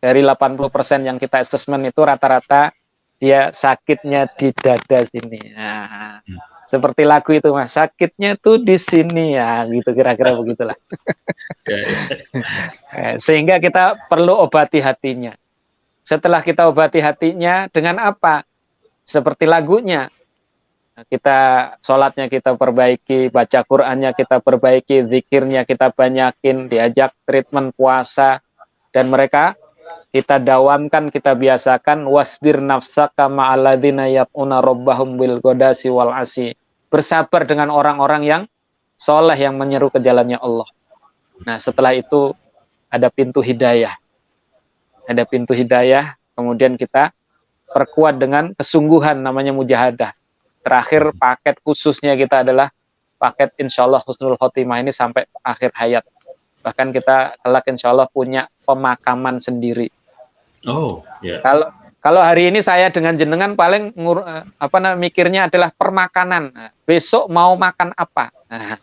dari 80% yang kita assessment itu rata-rata dia sakitnya di dada sini. Nah, seperti lagu itu, Mas, sakitnya tuh di sini ya, gitu kira-kira begitulah. Sehingga kita perlu obati hatinya. Setelah kita obati hatinya dengan apa? Seperti lagunya. Kita sholatnya kita perbaiki, baca Qur'annya kita perbaiki, zikirnya kita banyakin, diajak treatment puasa, dan mereka kita dawamkan, kita biasakan wasbir nafsaka ma'alladzina yaquna rabbahum bil ghadasi wal asi. bersabar dengan orang-orang yang soleh yang menyeru ke jalannya Allah. Nah, setelah itu ada pintu hidayah. Ada pintu hidayah, kemudian kita perkuat dengan kesungguhan namanya mujahadah. Terakhir paket khususnya kita adalah paket insya Allah husnul khotimah ini sampai akhir hayat. Bahkan kita kelak insya Allah punya pemakaman sendiri. Oh, ya. Kalau hari ini saya dengan jenengan paling mikirnya adalah permakanan. Nah, besok mau makan apa? Nah,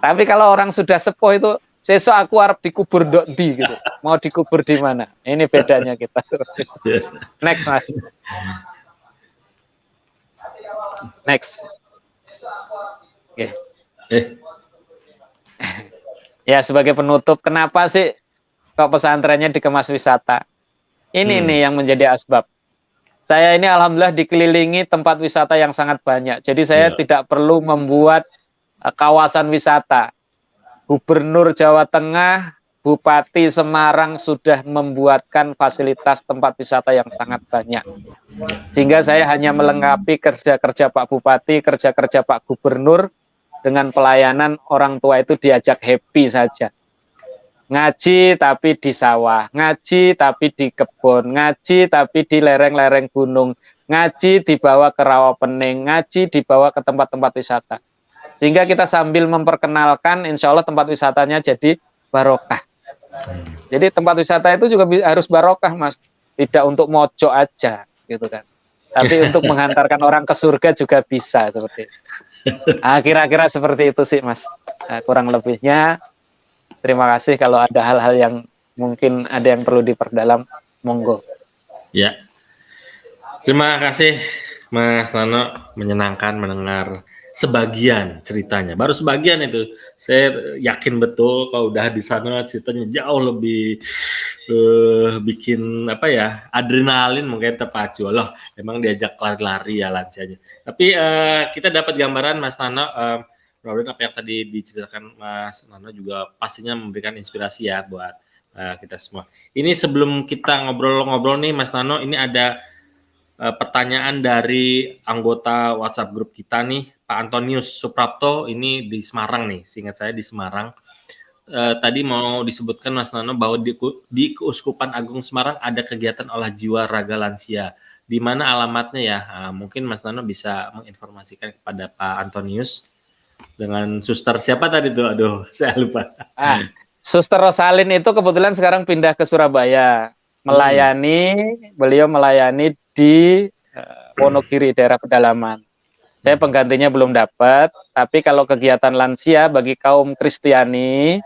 tapi kalau orang sudah sepuh itu, besok aku harap dikubur di gitu. Mau dikubur di mana? Ini bedanya kita. Next, Mas. Next. Oke. Ya, sebagai penutup, kenapa sih kok pesantrennya dikemas wisata? Ini nih yang menjadi asbab. Saya ini alhamdulillah dikelilingi tempat wisata yang sangat banyak. Jadi saya tidak perlu membuat kawasan wisata. Gubernur Jawa Tengah, Bupati Semarang sudah membuatkan fasilitas tempat wisata yang sangat banyak. Sehingga saya hanya melengkapi kerja-kerja Pak Bupati, kerja-kerja Pak Gubernur dengan pelayanan orang tua itu diajak happy saja. Ngaji tapi di sawah, ngaji tapi di kebun, ngaji tapi di lereng-lereng gunung, ngaji dibawa ke Rawapening, ngaji dibawa ke tempat-tempat wisata. Sehingga kita sambil memperkenalkan, insya Allah tempat wisatanya jadi barokah. Jadi tempat wisata itu juga harus barokah, Mas. Tidak untuk mojo aja, gitu kan. Tapi untuk menghantarkan orang ke surga juga bisa seperti itu. Nah, kira-kira seperti itu sih, Mas. Nah, kurang lebihnya. Terima kasih. Kalau ada hal-hal yang mungkin ada yang perlu diperdalam, monggo. Ya. Terima kasih Mas Nano, menyenangkan mendengar sebagian ceritanya. Baru sebagian itu. Saya yakin betul kalau udah di sana ceritanya jauh lebih bikin adrenalin mungkin terpacu. Loh, emang diajak lari-lari ya lansianya. Tapi kita dapat gambaran Mas Nano, mudah-mudahan apa yang tadi diceritakan Mas Nano juga pastinya memberikan inspirasi ya buat kita semua. Ini sebelum kita ngobrol-ngobrol nih Mas Nano, ini ada pertanyaan dari anggota WhatsApp grup kita nih, Pak Antonius Suprapto, ini di Semarang nih, seingat saya di Semarang. Tadi mau disebutkan Mas Nano bahwa di Keuskupan Agung Semarang ada kegiatan olah jiwa raga lansia. Di mana alamatnya ya? Mungkin Mas Nano bisa menginformasikan kepada Pak Antonius. Dengan suster siapa tadi tuh? Aduh, saya lupa. Suster Rosalin itu kebetulan sekarang pindah ke Surabaya. Beliau melayani di Wonogiri, daerah pedalaman. Saya penggantinya belum dapat, tapi kalau kegiatan lansia bagi kaum Kristiani,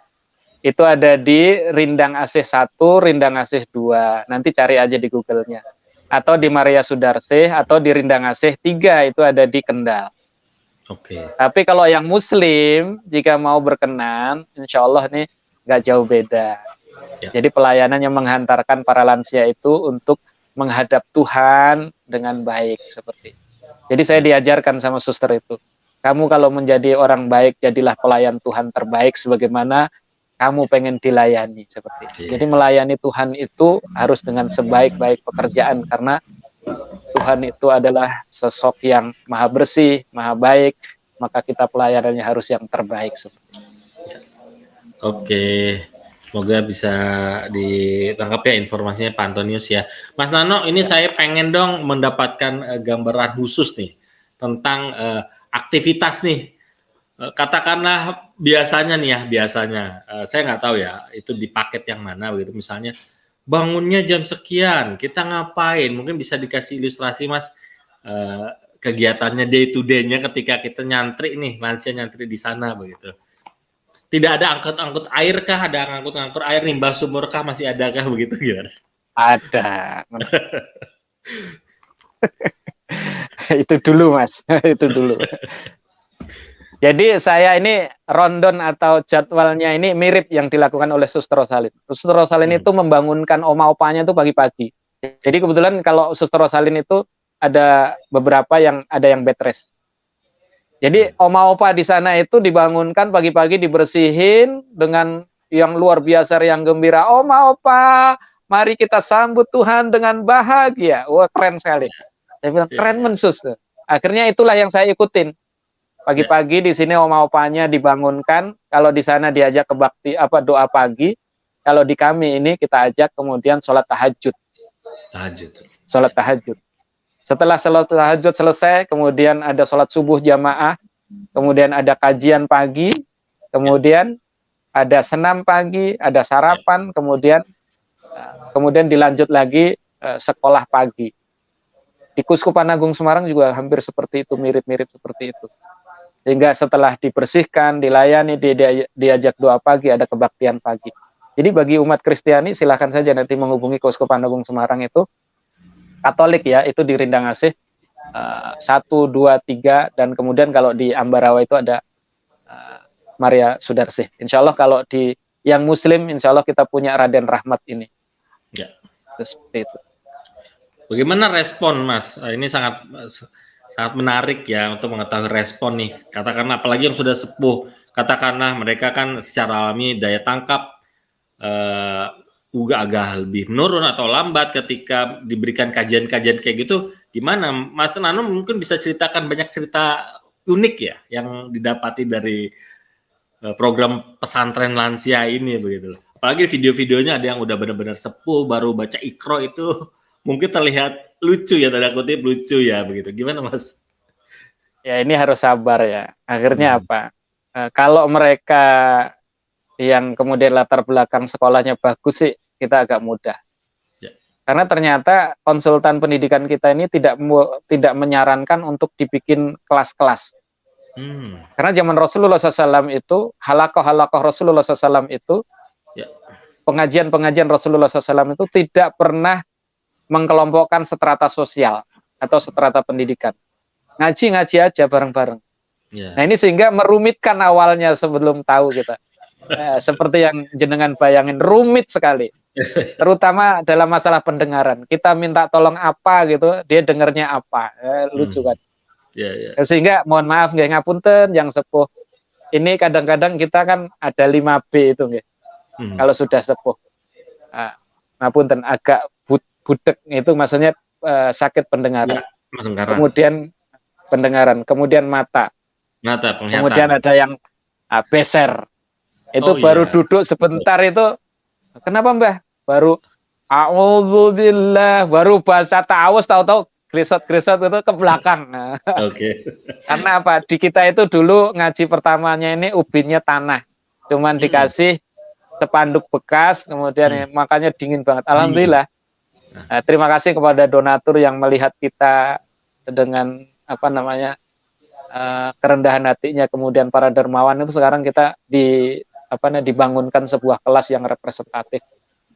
itu ada di Rindang Asih 1, Rindang Asih 2. Nanti cari aja di Google-nya. Atau di Maria Sudarsih, atau di Rindang Asih 3, itu ada di Kendal. Oke. Tapi kalau yang Muslim, jika mau berkenan, insya Allah nih nggak jauh beda. Ya. Jadi pelayanan yang menghantarkan para lansia itu untuk menghadap Tuhan dengan baik seperti itu. Jadi saya diajarkan sama suster itu, kamu kalau menjadi orang baik, jadilah pelayan Tuhan terbaik sebagaimana kamu pengen dilayani seperti itu. Jadi melayani Tuhan itu harus dengan sebaik-baik pekerjaan, karena Tuhan itu adalah sosok yang maha bersih, maha baik, maka kita pelayanannya harus yang terbaik. Oke, semoga bisa ditangkap ya informasinya Pak Antonius ya. Mas Nano, ini saya pengen dong mendapatkan gambaran khusus nih tentang aktivitas nih. Katakanlah biasanya saya nggak tahu ya itu di paket yang mana begitu, misalnya bangunnya jam sekian, kita ngapain? Mungkin bisa dikasih ilustrasi Mas, kegiatannya day to day-nya ketika kita nyantri nih, lansia nyantri di sana begitu. Tidak ada angkut-angkut air kah? Ada angkut-angkut air limbah sumur kah? Masih ada kah begitu gimana? Ada. Itu dulu Mas, itu dulu. Jadi saya ini rondon atau jadwalnya ini mirip yang dilakukan oleh Suster Rosalin. Suster Rosalin itu membangunkan oma-opanya itu pagi-pagi. Jadi kebetulan kalau Suster Rosalin itu ada beberapa yang ada yang bed rest. Jadi oma-opa di sana itu dibangunkan pagi-pagi, dibersihin dengan yang luar biasa, yang gembira. Oma-opa, mari kita sambut Tuhan dengan bahagia. Wah, keren sekali. Saya bilang keren mensus. Akhirnya itulah yang saya ikutin. Pagi-pagi di sini oma-opanya dibangunkan, kalau di sana diajak ke bakti doa pagi, kalau di kami ini kita ajak kemudian sholat tahajud. Tahajud. Sholat tahajud. Setelah sholat tahajud selesai, kemudian ada sholat subuh jamaah, kemudian ada kajian pagi, kemudian ada senam pagi, ada sarapan, kemudian dilanjut lagi sekolah pagi. Di Kuskupan Agung Semarang juga hampir seperti itu, mirip-mirip seperti itu. Sehingga setelah dibersihkan, dilayani, diajak doa pagi, ada kebaktian pagi. Jadi bagi umat Kristiani silakan saja nanti menghubungi Kuskupan Agung Semarang itu. Katolik ya, itu di Rindang Asih 1, 2, 3, dan kemudian kalau di Ambarawa itu ada Maria Sudarsih. Insya Allah kalau di yang Muslim, insya Allah kita punya Raden Rahmat ini. Ya. Seperti itu. Bagaimana respon Mas? Ini sangat menarik ya untuk mengetahui respon nih. Katakanlah apalagi yang sudah sepuh, katakanlah mereka kan secara alami daya tangkap juga agak lebih menurun atau lambat ketika diberikan kajian-kajian kayak gitu. Gimana Mas Nano mungkin bisa ceritakan banyak cerita unik ya yang didapati dari program pesantren lansia ini begitu loh. Apalagi video-videonya ada yang udah benar-benar sepuh baru baca Iqra itu mungkin terlihat lucu ya, tanda kutip lucu ya begitu. Gimana Mas? Ya ini harus sabar ya. Akhirnya apa? Kalau mereka yang kemudian latar belakang sekolahnya bagus sih, kita agak mudah. Ya. Karena ternyata konsultan pendidikan kita ini tidak menyarankan untuk dibikin kelas-kelas. Karena zaman Rasulullah SAW itu, halakoh Rasulullah SAW itu, pengajian Rasulullah SAW itu tidak pernah mengkelompokkan strata sosial atau strata pendidikan. Ngaji aja bareng-bareng. Nah ini sehingga merumitkan awalnya sebelum tahu kita. Seperti yang jenengan bayangin, rumit sekali. Terutama dalam masalah pendengaran. Kita minta tolong apa gitu, dia dengarnya apa. Lucu kan. Sehingga mohon maaf nggih ngapunten yang sepuh. Ini kadang-kadang kita kan ada 5B itu nggih. Kalau sudah sepuh. Ngapunten agak budek itu maksudnya sakit pendengaran. Kemudian pendengaran, kemudian mata. Penglihatan. Kemudian ada yang beser. Itu baru duduk sebentar itu. Kenapa Mbah? Baru a'udzubillah, baru bahasa ta'awuz tahu-tahu grisot itu ke belakang. Karena apa? Di kita itu dulu ngaji pertamanya ini ubinnya tanah. Cuman dikasih spanduk bekas, kemudian makanya dingin banget. Alhamdulillah. Terima kasih kepada donatur yang melihat kita dengan kerendahan hatinya, kemudian para dermawan itu sekarang kita dibangunkan sebuah kelas yang representatif.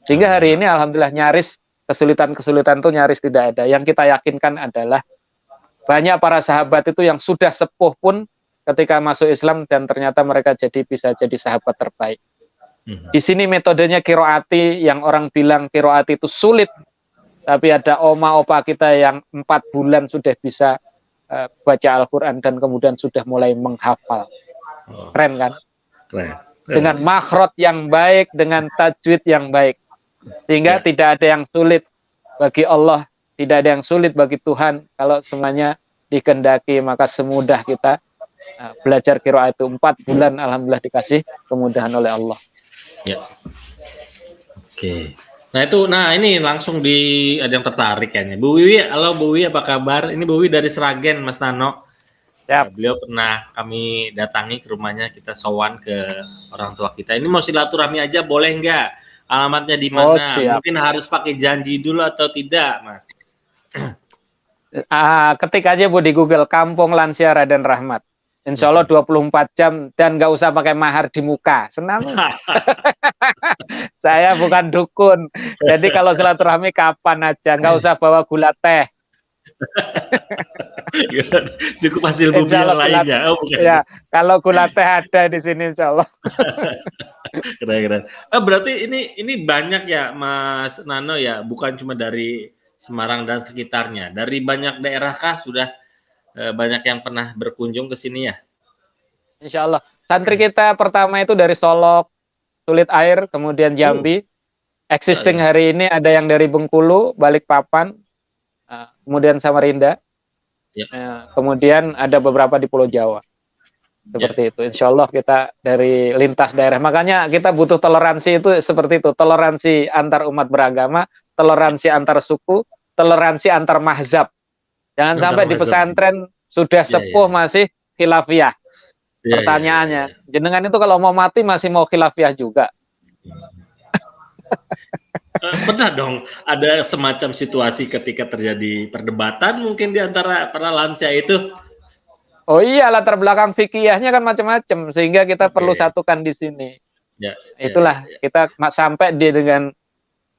Sehingga hari ini alhamdulillah nyaris kesulitan-kesulitan itu nyaris tidak ada. Yang kita yakinkan adalah banyak para sahabat itu yang sudah sepuh pun ketika masuk Islam dan ternyata mereka bisa jadi sahabat terbaik. Di sini metodenya qiraati yang orang bilang qiraati itu sulit. Tapi ada opa kita yang 4 bulan sudah bisa baca Al-Quran dan kemudian sudah mulai menghafal. Keren kan? Keren. Dengan makhraj yang baik, dengan tajwid yang baik. Sehingga tidak ada yang sulit bagi Allah, tidak ada yang sulit bagi Tuhan. Kalau semuanya dikehendaki maka semudah kita belajar qiraat itu 4 bulan alhamdulillah dikasih kemudahan oleh Allah. Ya. Oke. Nah ini langsung ada yang tertarik kayaknya. Bu Wiwi, halo Bu Wiwi, apa kabar? Ini Bu Wiwi dari Sragen, Mas Nano. Beliau pernah kami datangi ke rumahnya, kita sowan ke orang tua kita. Ini mau silaturahmi aja boleh nggak? Alamatnya di mana? Mungkin harus pakai janji dulu atau tidak, Mas? Ketik aja Bu di Google, Kampung Lansia Raden Rahmat. Insya Allah 24 jam dan nggak usah pakai mahar di muka. Senang. Saya bukan dukun. Jadi kalau silaturahmi kapan aja, nggak usah bawa gula teh. Cukup hasil bumi yang lainnya. Ya, kalau gula teh ada di sini insya Allah. Keren. Berarti ini banyak ya Mas Nano ya, bukan cuma dari Semarang dan sekitarnya. Dari banyak daerah kah sudah banyak yang pernah berkunjung ke sini ya? Insya Allah. Santri kita pertama itu dari Solok, Sulit Air, kemudian Jambi. Existing hari ini ada yang dari Bengkulu, Balikpapan, kemudian Samarinda. Kemudian ada beberapa di Pulau Jawa. Seperti itu. Insya Allah kita dari lintas daerah. Makanya kita butuh toleransi itu seperti itu. Toleransi antar umat beragama, toleransi antar suku, toleransi antar mazhab. Jangan Antar sampai di mazhab sih. pesantren sudah Iya, iya, sepuh masih khilafiyah. iya, iya, iya, Pertanyaannya, iya. jenengan itu kalau mau mati masih mau khilafiyah juga? Pernah dong ada semacam situasi ketika terjadi perdebatan mungkin di antara para lansia itu? Oh iya, latar belakang fikihnya kan macam-macam, sehingga kita perlu Oke. satukan di sini. Ya, ya, ya, Itulah ya. kita sampai di dengan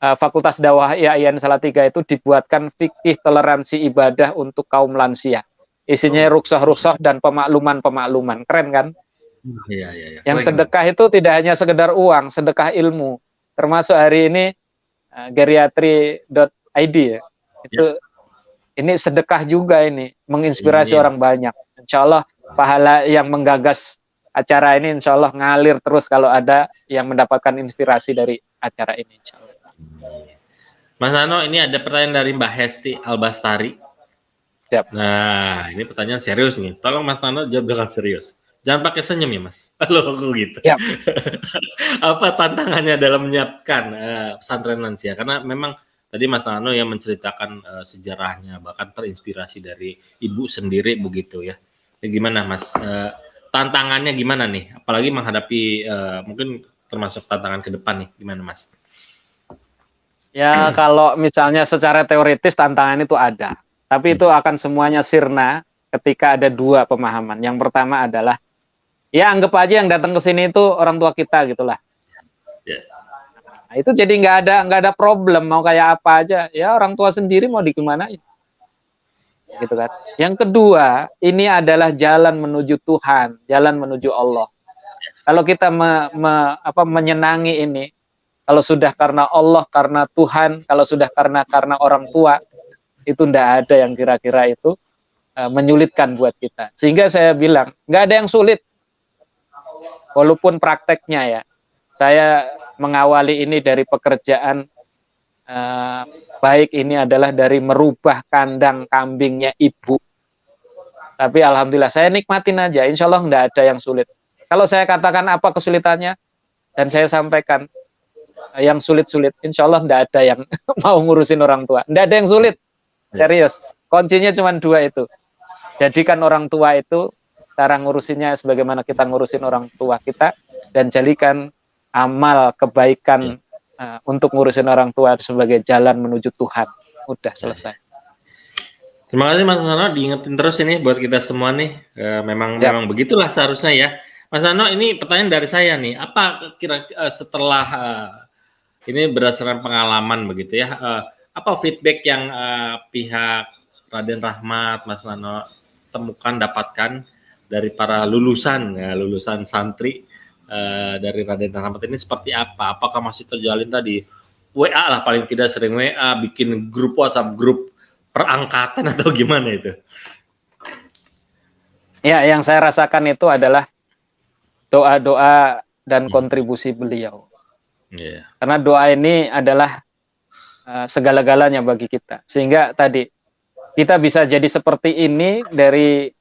Fakultas Dakwah IAIN Salatiga itu dibuatkan fikih toleransi ibadah untuk kaum lansia. Isinya Oh, rukshoh-rukshoh dan pemakluman-pemakluman. Keren kan? iya, iya, iya. Yang Keren, keren. sedekah itu tidak hanya sekedar uang, sedekah ilmu. Termasuk hari ini geriatri.id ya. Ya, Itu ini sedekah juga ini, menginspirasi amin. orang banyak. Insya Allah pahala yang menggagas acara ini insya Allah ngalir terus kalau ada yang mendapatkan inspirasi dari acara ini. Insya Allah. Mas Nano, ini ada pertanyaan dari Mbak Hesti Albastari. Siap. Nah, ini pertanyaan serius nih. Tolong Mas Nano jawab dengan serius. Jangan pakai senyum ya, Mas. Halo, aku gitu. Siap. Apa tantangannya dalam menyiapkan pesantren lansia? Karena memang tadi Mas Nano yang menceritakan sejarahnya, bahkan terinspirasi dari ibu sendiri begitu ya. Gimana Mas? Tantangannya gimana nih? Apalagi menghadapi mungkin termasuk tantangan ke depan nih. Gimana Mas? Ya kalau misalnya secara teoritis tantangan itu ada, tapi itu akan semuanya sirna ketika ada dua pemahaman. Yang pertama adalah ya anggap aja yang datang ke sini itu orang tua kita gitulah. Ya. Nah, itu jadi nggak ada problem mau kayak apa aja. Ya orang tua sendiri mau digimanain. Gitu kan. Yang kedua, ini adalah jalan menuju Tuhan, jalan menuju Allah. Kalau kita menyenangi ini, kalau sudah karena Allah, karena Tuhan, kalau sudah karena orang tua, itu ndak ada yang kira-kira itu menyulitkan buat kita. Sehingga saya bilang, nggak ada yang sulit. Walaupun prakteknya ya, saya mengawali ini dari pekerjaan baik ini adalah dari merubah kandang kambingnya ibu. Tapi alhamdulillah saya nikmatin aja, insya Allah nggak ada yang sulit. Kalau saya katakan apa kesulitannya, dan saya sampaikan yang sulit-sulit, insya Allah nggak ada yang mau ngurusin orang tua. Nggak ada yang sulit, serius. Kuncinya cuma dua itu. Jadikan orang tua itu, cara ngurusinnya sebagaimana kita ngurusin orang tua kita, dan jadikan amal kebaikan untuk ngurusin orang tua sebagai jalan menuju Tuhan. Udah selesai. Terima kasih Mas Nano, diingetin terus ini buat kita semua nih. Memang begitulah seharusnya ya. Mas Nano, ini pertanyaan dari saya nih. Apa kira-kira setelah ini berdasarkan pengalaman begitu ya? Apa feedback yang pihak Raden Rahmat, Mas Nano temukan, dapatkan dari para lulusan santri dari Raden Rahmat ini seperti apa? Apakah masih terjalin tadi WA lah, paling tidak sering WA, bikin grup WhatsApp, grup perangkatan atau gimana itu? Ya, yang saya rasakan itu adalah doa-doa dan kontribusi beliau. Yeah. Karena doa ini adalah segala-galanya bagi kita. Sehingga tadi kita bisa jadi seperti ini dari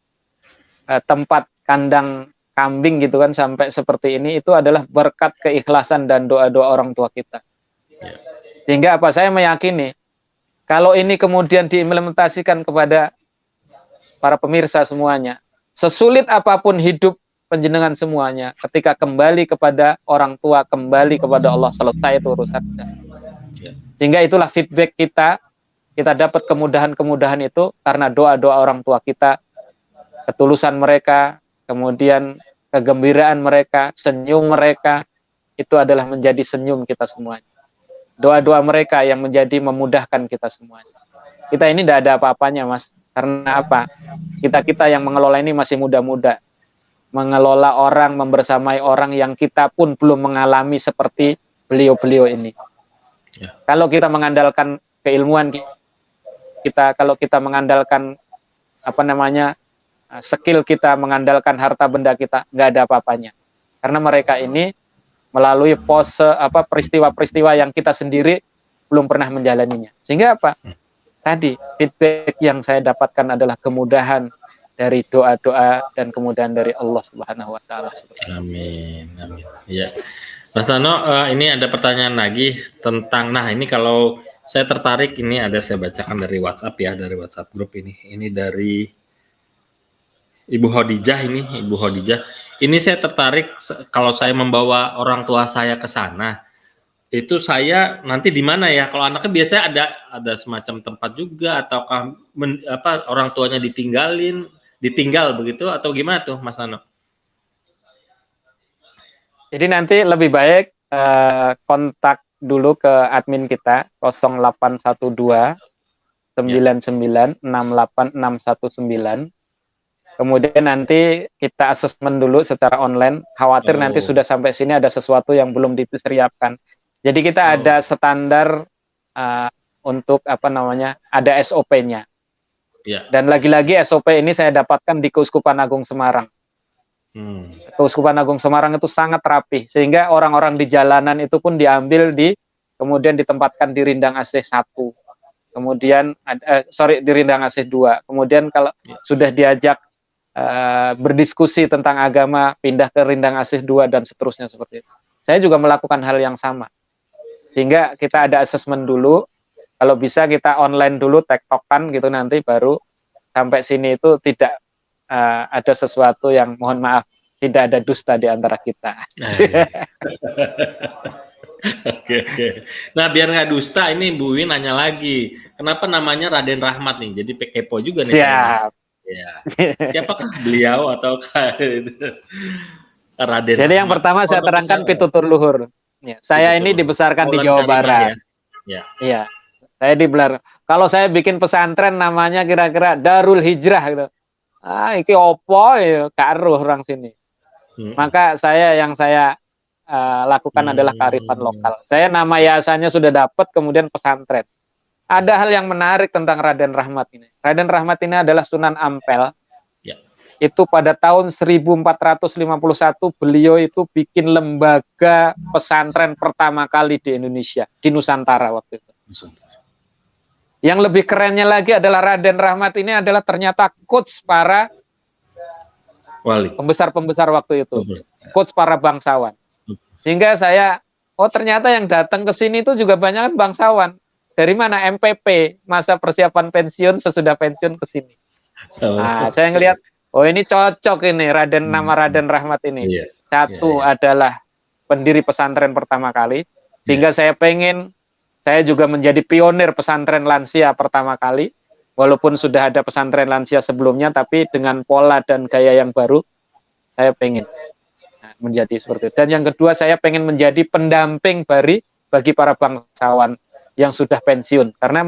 tempat kandang kambing gitu kan sampai seperti ini, itu adalah berkat keikhlasan dan doa-doa orang tua kita. Yeah. Sehingga apa, saya meyakini kalau ini kemudian diimplementasikan kepada para pemirsa semuanya, sesulit apapun hidup penjenengan semuanya, ketika kembali kepada orang tua, kembali kepada Allah, selesai itu urusan. Sehingga itulah feedback kita dapat kemudahan-kemudahan itu karena doa-doa orang tua kita, ketulusan mereka, kemudian kegembiraan mereka, senyum mereka, itu adalah menjadi senyum kita semuanya. Doa-doa mereka yang menjadi memudahkan kita semuanya. Kita ini tidak ada apa-apanya, Mas. Karena apa? Kita yang mengelola ini masih muda-muda. Mengelola orang, membersamai orang yang kita pun belum mengalami seperti beliau-beliau ini. Ya. Kalau kita mengandalkan keilmuan kita, kalau kita mengandalkan skill kita, mengandalkan harta benda kita, nggak ada apa-apanya. Karena mereka ini melalui peristiwa-peristiwa yang kita sendiri belum pernah menjalaninya. Sehingga apa? Tadi feedback yang saya dapatkan adalah kemudahan dari doa-doa dan kemudahan dari Allah Subhanahu wa taala. Amin, amin. Iya. Mas Nano, ini ada pertanyaan lagi tentang, nah ini kalau saya tertarik, ini ada saya bacakan dari WhatsApp ya, dari WhatsApp grup ini. Ini dari Ibu Hodijah ini, Ibu Hodijah. Ini saya tertarik kalau saya membawa orang tua saya ke sana, itu saya nanti di mana ya? Kalau anaknya biasanya ada semacam tempat juga, ataukah orang tuanya ditinggal begitu atau gimana tuh, Mas Nano? Jadi nanti lebih baik kontak dulu ke admin kita 0812 99 68 619. Kemudian nanti kita asesmen dulu secara online. Khawatir nanti sudah sampai sini ada sesuatu yang belum dipersiapkan. Jadi kita ada standar untuk ada SOP-nya. Ya. Dan lagi-lagi SOP ini saya dapatkan di Keuskupan Agung Semarang. Keuskupan Agung Semarang itu sangat rapi, sehingga orang-orang di jalanan itu pun diambil kemudian ditempatkan di Rindang Asih 1. Kemudian di Rindang Asih 2. Kemudian kalau sudah diajak berdiskusi tentang agama, pindah ke Rindang Asih 2 dan seterusnya seperti itu. Saya juga melakukan hal yang sama. Sehingga kita ada asesmen dulu, kalau bisa kita online dulu, tektokan gitu, nanti baru sampai sini itu tidak ada sesuatu yang, mohon maaf, tidak ada dusta di antara kita. Oke. Nah, biar nggak dusta, ini Bu Win nanya lagi, kenapa namanya Raden Rahmat nih? Jadi kepo juga nih. Siap. Ya. Siapakah beliau atau Raden Jadi Rahmat? Yang pertama saya terangkan pitutur luhur. Ya, saya ini dibesarkan di Jawa Barat. Ya. Iya. Saya kalau saya bikin pesantren namanya kira-kira Darul Hijrah gitu. Iki opo ya, karo orang sini. Maka yang saya lakukan adalah kearifan lokal. Saya nama yayasannya sudah dapat, kemudian pesantren. Ada hal yang menarik tentang Raden Rahmat ini. Raden Rahmat ini adalah Sunan Ampel. Ya. Itu pada tahun 1451 beliau itu bikin lembaga pesantren pertama kali di Indonesia, di Nusantara waktu itu. Yang lebih kerennya lagi adalah Raden Rahmat ini adalah ternyata coach para pembesar-pembesar waktu itu. Coach para bangsawan. Sehingga saya, ternyata yang datang ke sini itu juga banyak bangsawan. Dari mana? MPP, masa persiapan pensiun, sesudah pensiun ke sini. Nah, saya ngelihat, ini cocok ini nama Raden Rahmat ini. Satu adalah pendiri pesantren pertama kali, sehingga saya juga menjadi pionir pesantren lansia pertama kali, walaupun sudah ada pesantren lansia sebelumnya, tapi dengan pola dan gaya yang baru, saya pengen menjadi seperti itu. Dan yang kedua, saya pengen menjadi pendamping bagi para bangsawan yang sudah pensiun, karena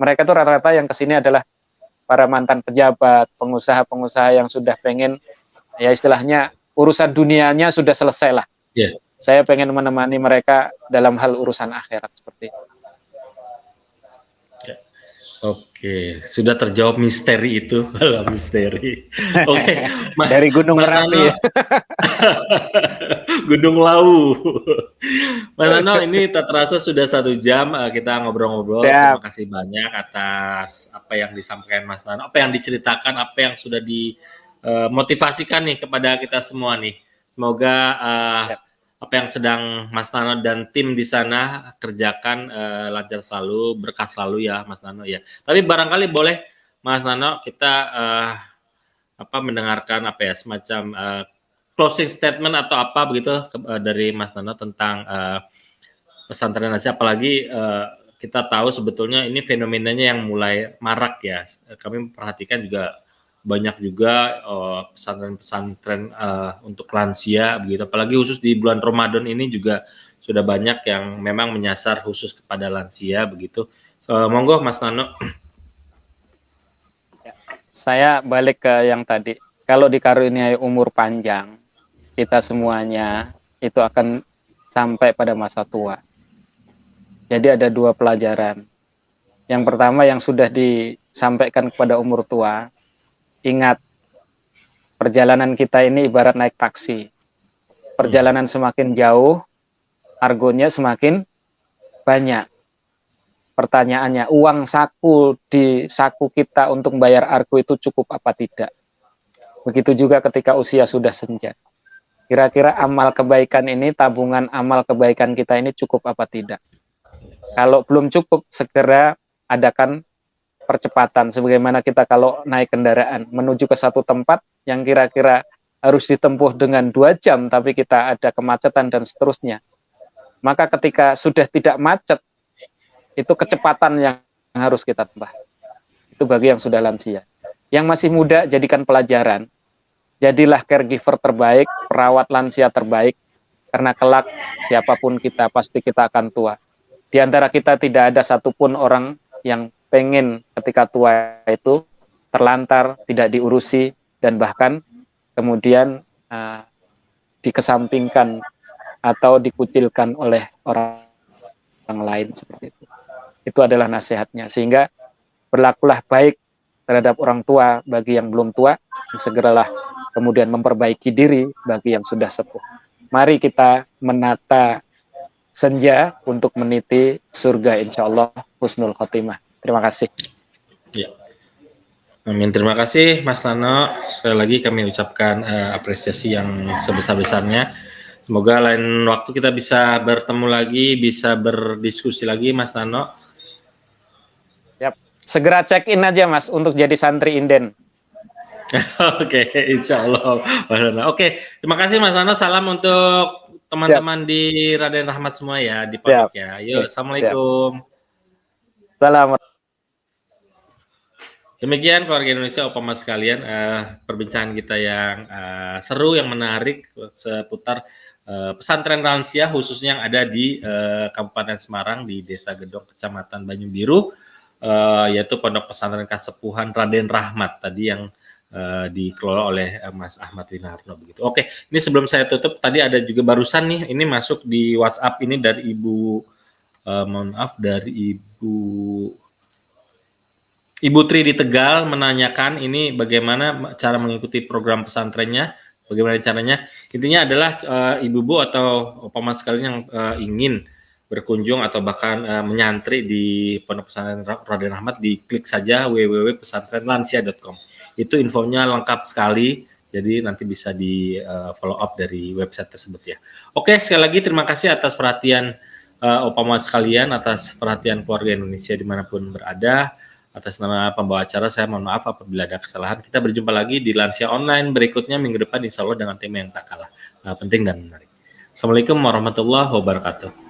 mereka itu rata-rata yang kesini adalah para mantan pejabat, pengusaha-pengusaha yang sudah pengen, ya istilahnya urusan dunianya sudah selesai lah. Saya pengen menemani mereka dalam hal urusan akhirat seperti itu. Oke, sudah terjawab misteri itu. Misteri. Oke. Dari Gunung Merapi. Gunung Lawu. Mas Nano, ini tak terasa sudah 1 jam kita ngobrol-ngobrol. Terima kasih banyak atas apa yang disampaikan Mas Nano, apa yang diceritakan, apa yang sudah dimotivasikan nih kepada kita semua nih. Semoga apa yang sedang Mas Nano dan tim di sana kerjakan lancar selalu, berkah selalu ya Mas Nano ya. Tapi barangkali boleh Mas Nano kita mendengarkan semacam closing statement atau apa begitu dari Mas Nano tentang pesantren Asia, apalagi kita tahu sebetulnya ini fenomenanya yang mulai marak ya. Kami perhatikan juga banyak juga pesantren-pesantren untuk lansia begitu, apalagi khusus di bulan Ramadan ini juga sudah banyak yang memang menyasar khusus kepada lansia begitu. Monggo Mas Nano. Saya balik ke yang tadi, kalau dikaruniai umur panjang, kita semuanya itu akan sampai pada masa tua. Jadi ada 2 pelajaran. Yang pertama yang sudah disampaikan kepada umur tua, ingat, perjalanan kita ini ibarat naik taksi. Perjalanan semakin jauh, argonya semakin banyak. Pertanyaannya, uang saku di saku kita untuk membayar argo itu cukup apa tidak? Begitu juga ketika usia sudah senja. Kira-kira amal kebaikan ini, tabungan amal kebaikan kita ini cukup apa tidak? Kalau belum cukup, segera adakan percepatan. Sebagaimana kita kalau naik kendaraan menuju ke satu tempat yang kira-kira harus ditempuh dengan 2 jam, tapi kita ada kemacetan dan seterusnya. Maka ketika sudah tidak macet, itu kecepatan yang harus kita tambah. Itu bagi yang sudah lansia. Yang masih muda, jadikan pelajaran. Jadilah caregiver terbaik, perawat lansia terbaik, karena kelak siapapun kita, pasti kita akan tua. Di antara kita tidak ada satupun orang yang pengen ketika tua itu terlantar, tidak diurusi, dan bahkan kemudian dikesampingkan atau dikucilkan oleh orang lain seperti itu. Itu adalah nasihatnya. Sehingga berlakulah baik terhadap orang tua bagi yang belum tua, segeralah kemudian memperbaiki diri bagi yang sudah sepuh. Mari kita menata senja untuk meniti surga, insya Allah husnul khotimah. Terima kasih. Ya. Amin. Terima kasih Mas Nano. Sekali lagi kami ucapkan apresiasi yang sebesar-besarnya. Semoga lain waktu kita bisa bertemu lagi, bisa berdiskusi lagi, Mas Nano. Yap. Segera check in aja Mas untuk jadi santri inden. Oke, insya Allah. Oke, terima kasih Mas Nano. Salam untuk teman-teman di Raden Rahmat semua ya, di pondok ya. Yuk, assalamualaikum. Salam. Demikian keluarga Indonesia, Opama sekalian, perbincangan kita yang seru, yang menarik seputar pesantren lansia khususnya yang ada di Kabupaten Semarang di Desa Gedong, Kecamatan Banyu Biru, yaitu Pondok Pesantren Kasepuhan Raden Rahmat tadi yang dikelola oleh Mas Ahmad Winarno begitu. Oke, ini sebelum saya tutup, tadi ada juga barusan nih, ini masuk di WhatsApp ini dari Ibu Tri di Tegal menanyakan ini bagaimana cara mengikuti program pesantrennya, bagaimana caranya. Intinya adalah ibu-ibu atau paman sekalian yang ingin berkunjung atau bahkan menyantri di Pondok Pesantren Raden Rahmat, diklik saja www.pesantrenlansia.com. Itu infonya lengkap sekali, jadi nanti bisa di follow up dari website tersebut ya. Oke, sekali lagi terima kasih atas perhatian Opama sekalian, atas perhatian keluarga Indonesia dimanapun berada. Atas nama pembawa acara, saya mohon maaf apabila ada kesalahan. Kita berjumpa lagi di Lansia Online berikutnya minggu depan, insya Allah dengan tema yang tak kalah penting dan menarik. Assalamualaikum warahmatullahi wabarakatuh.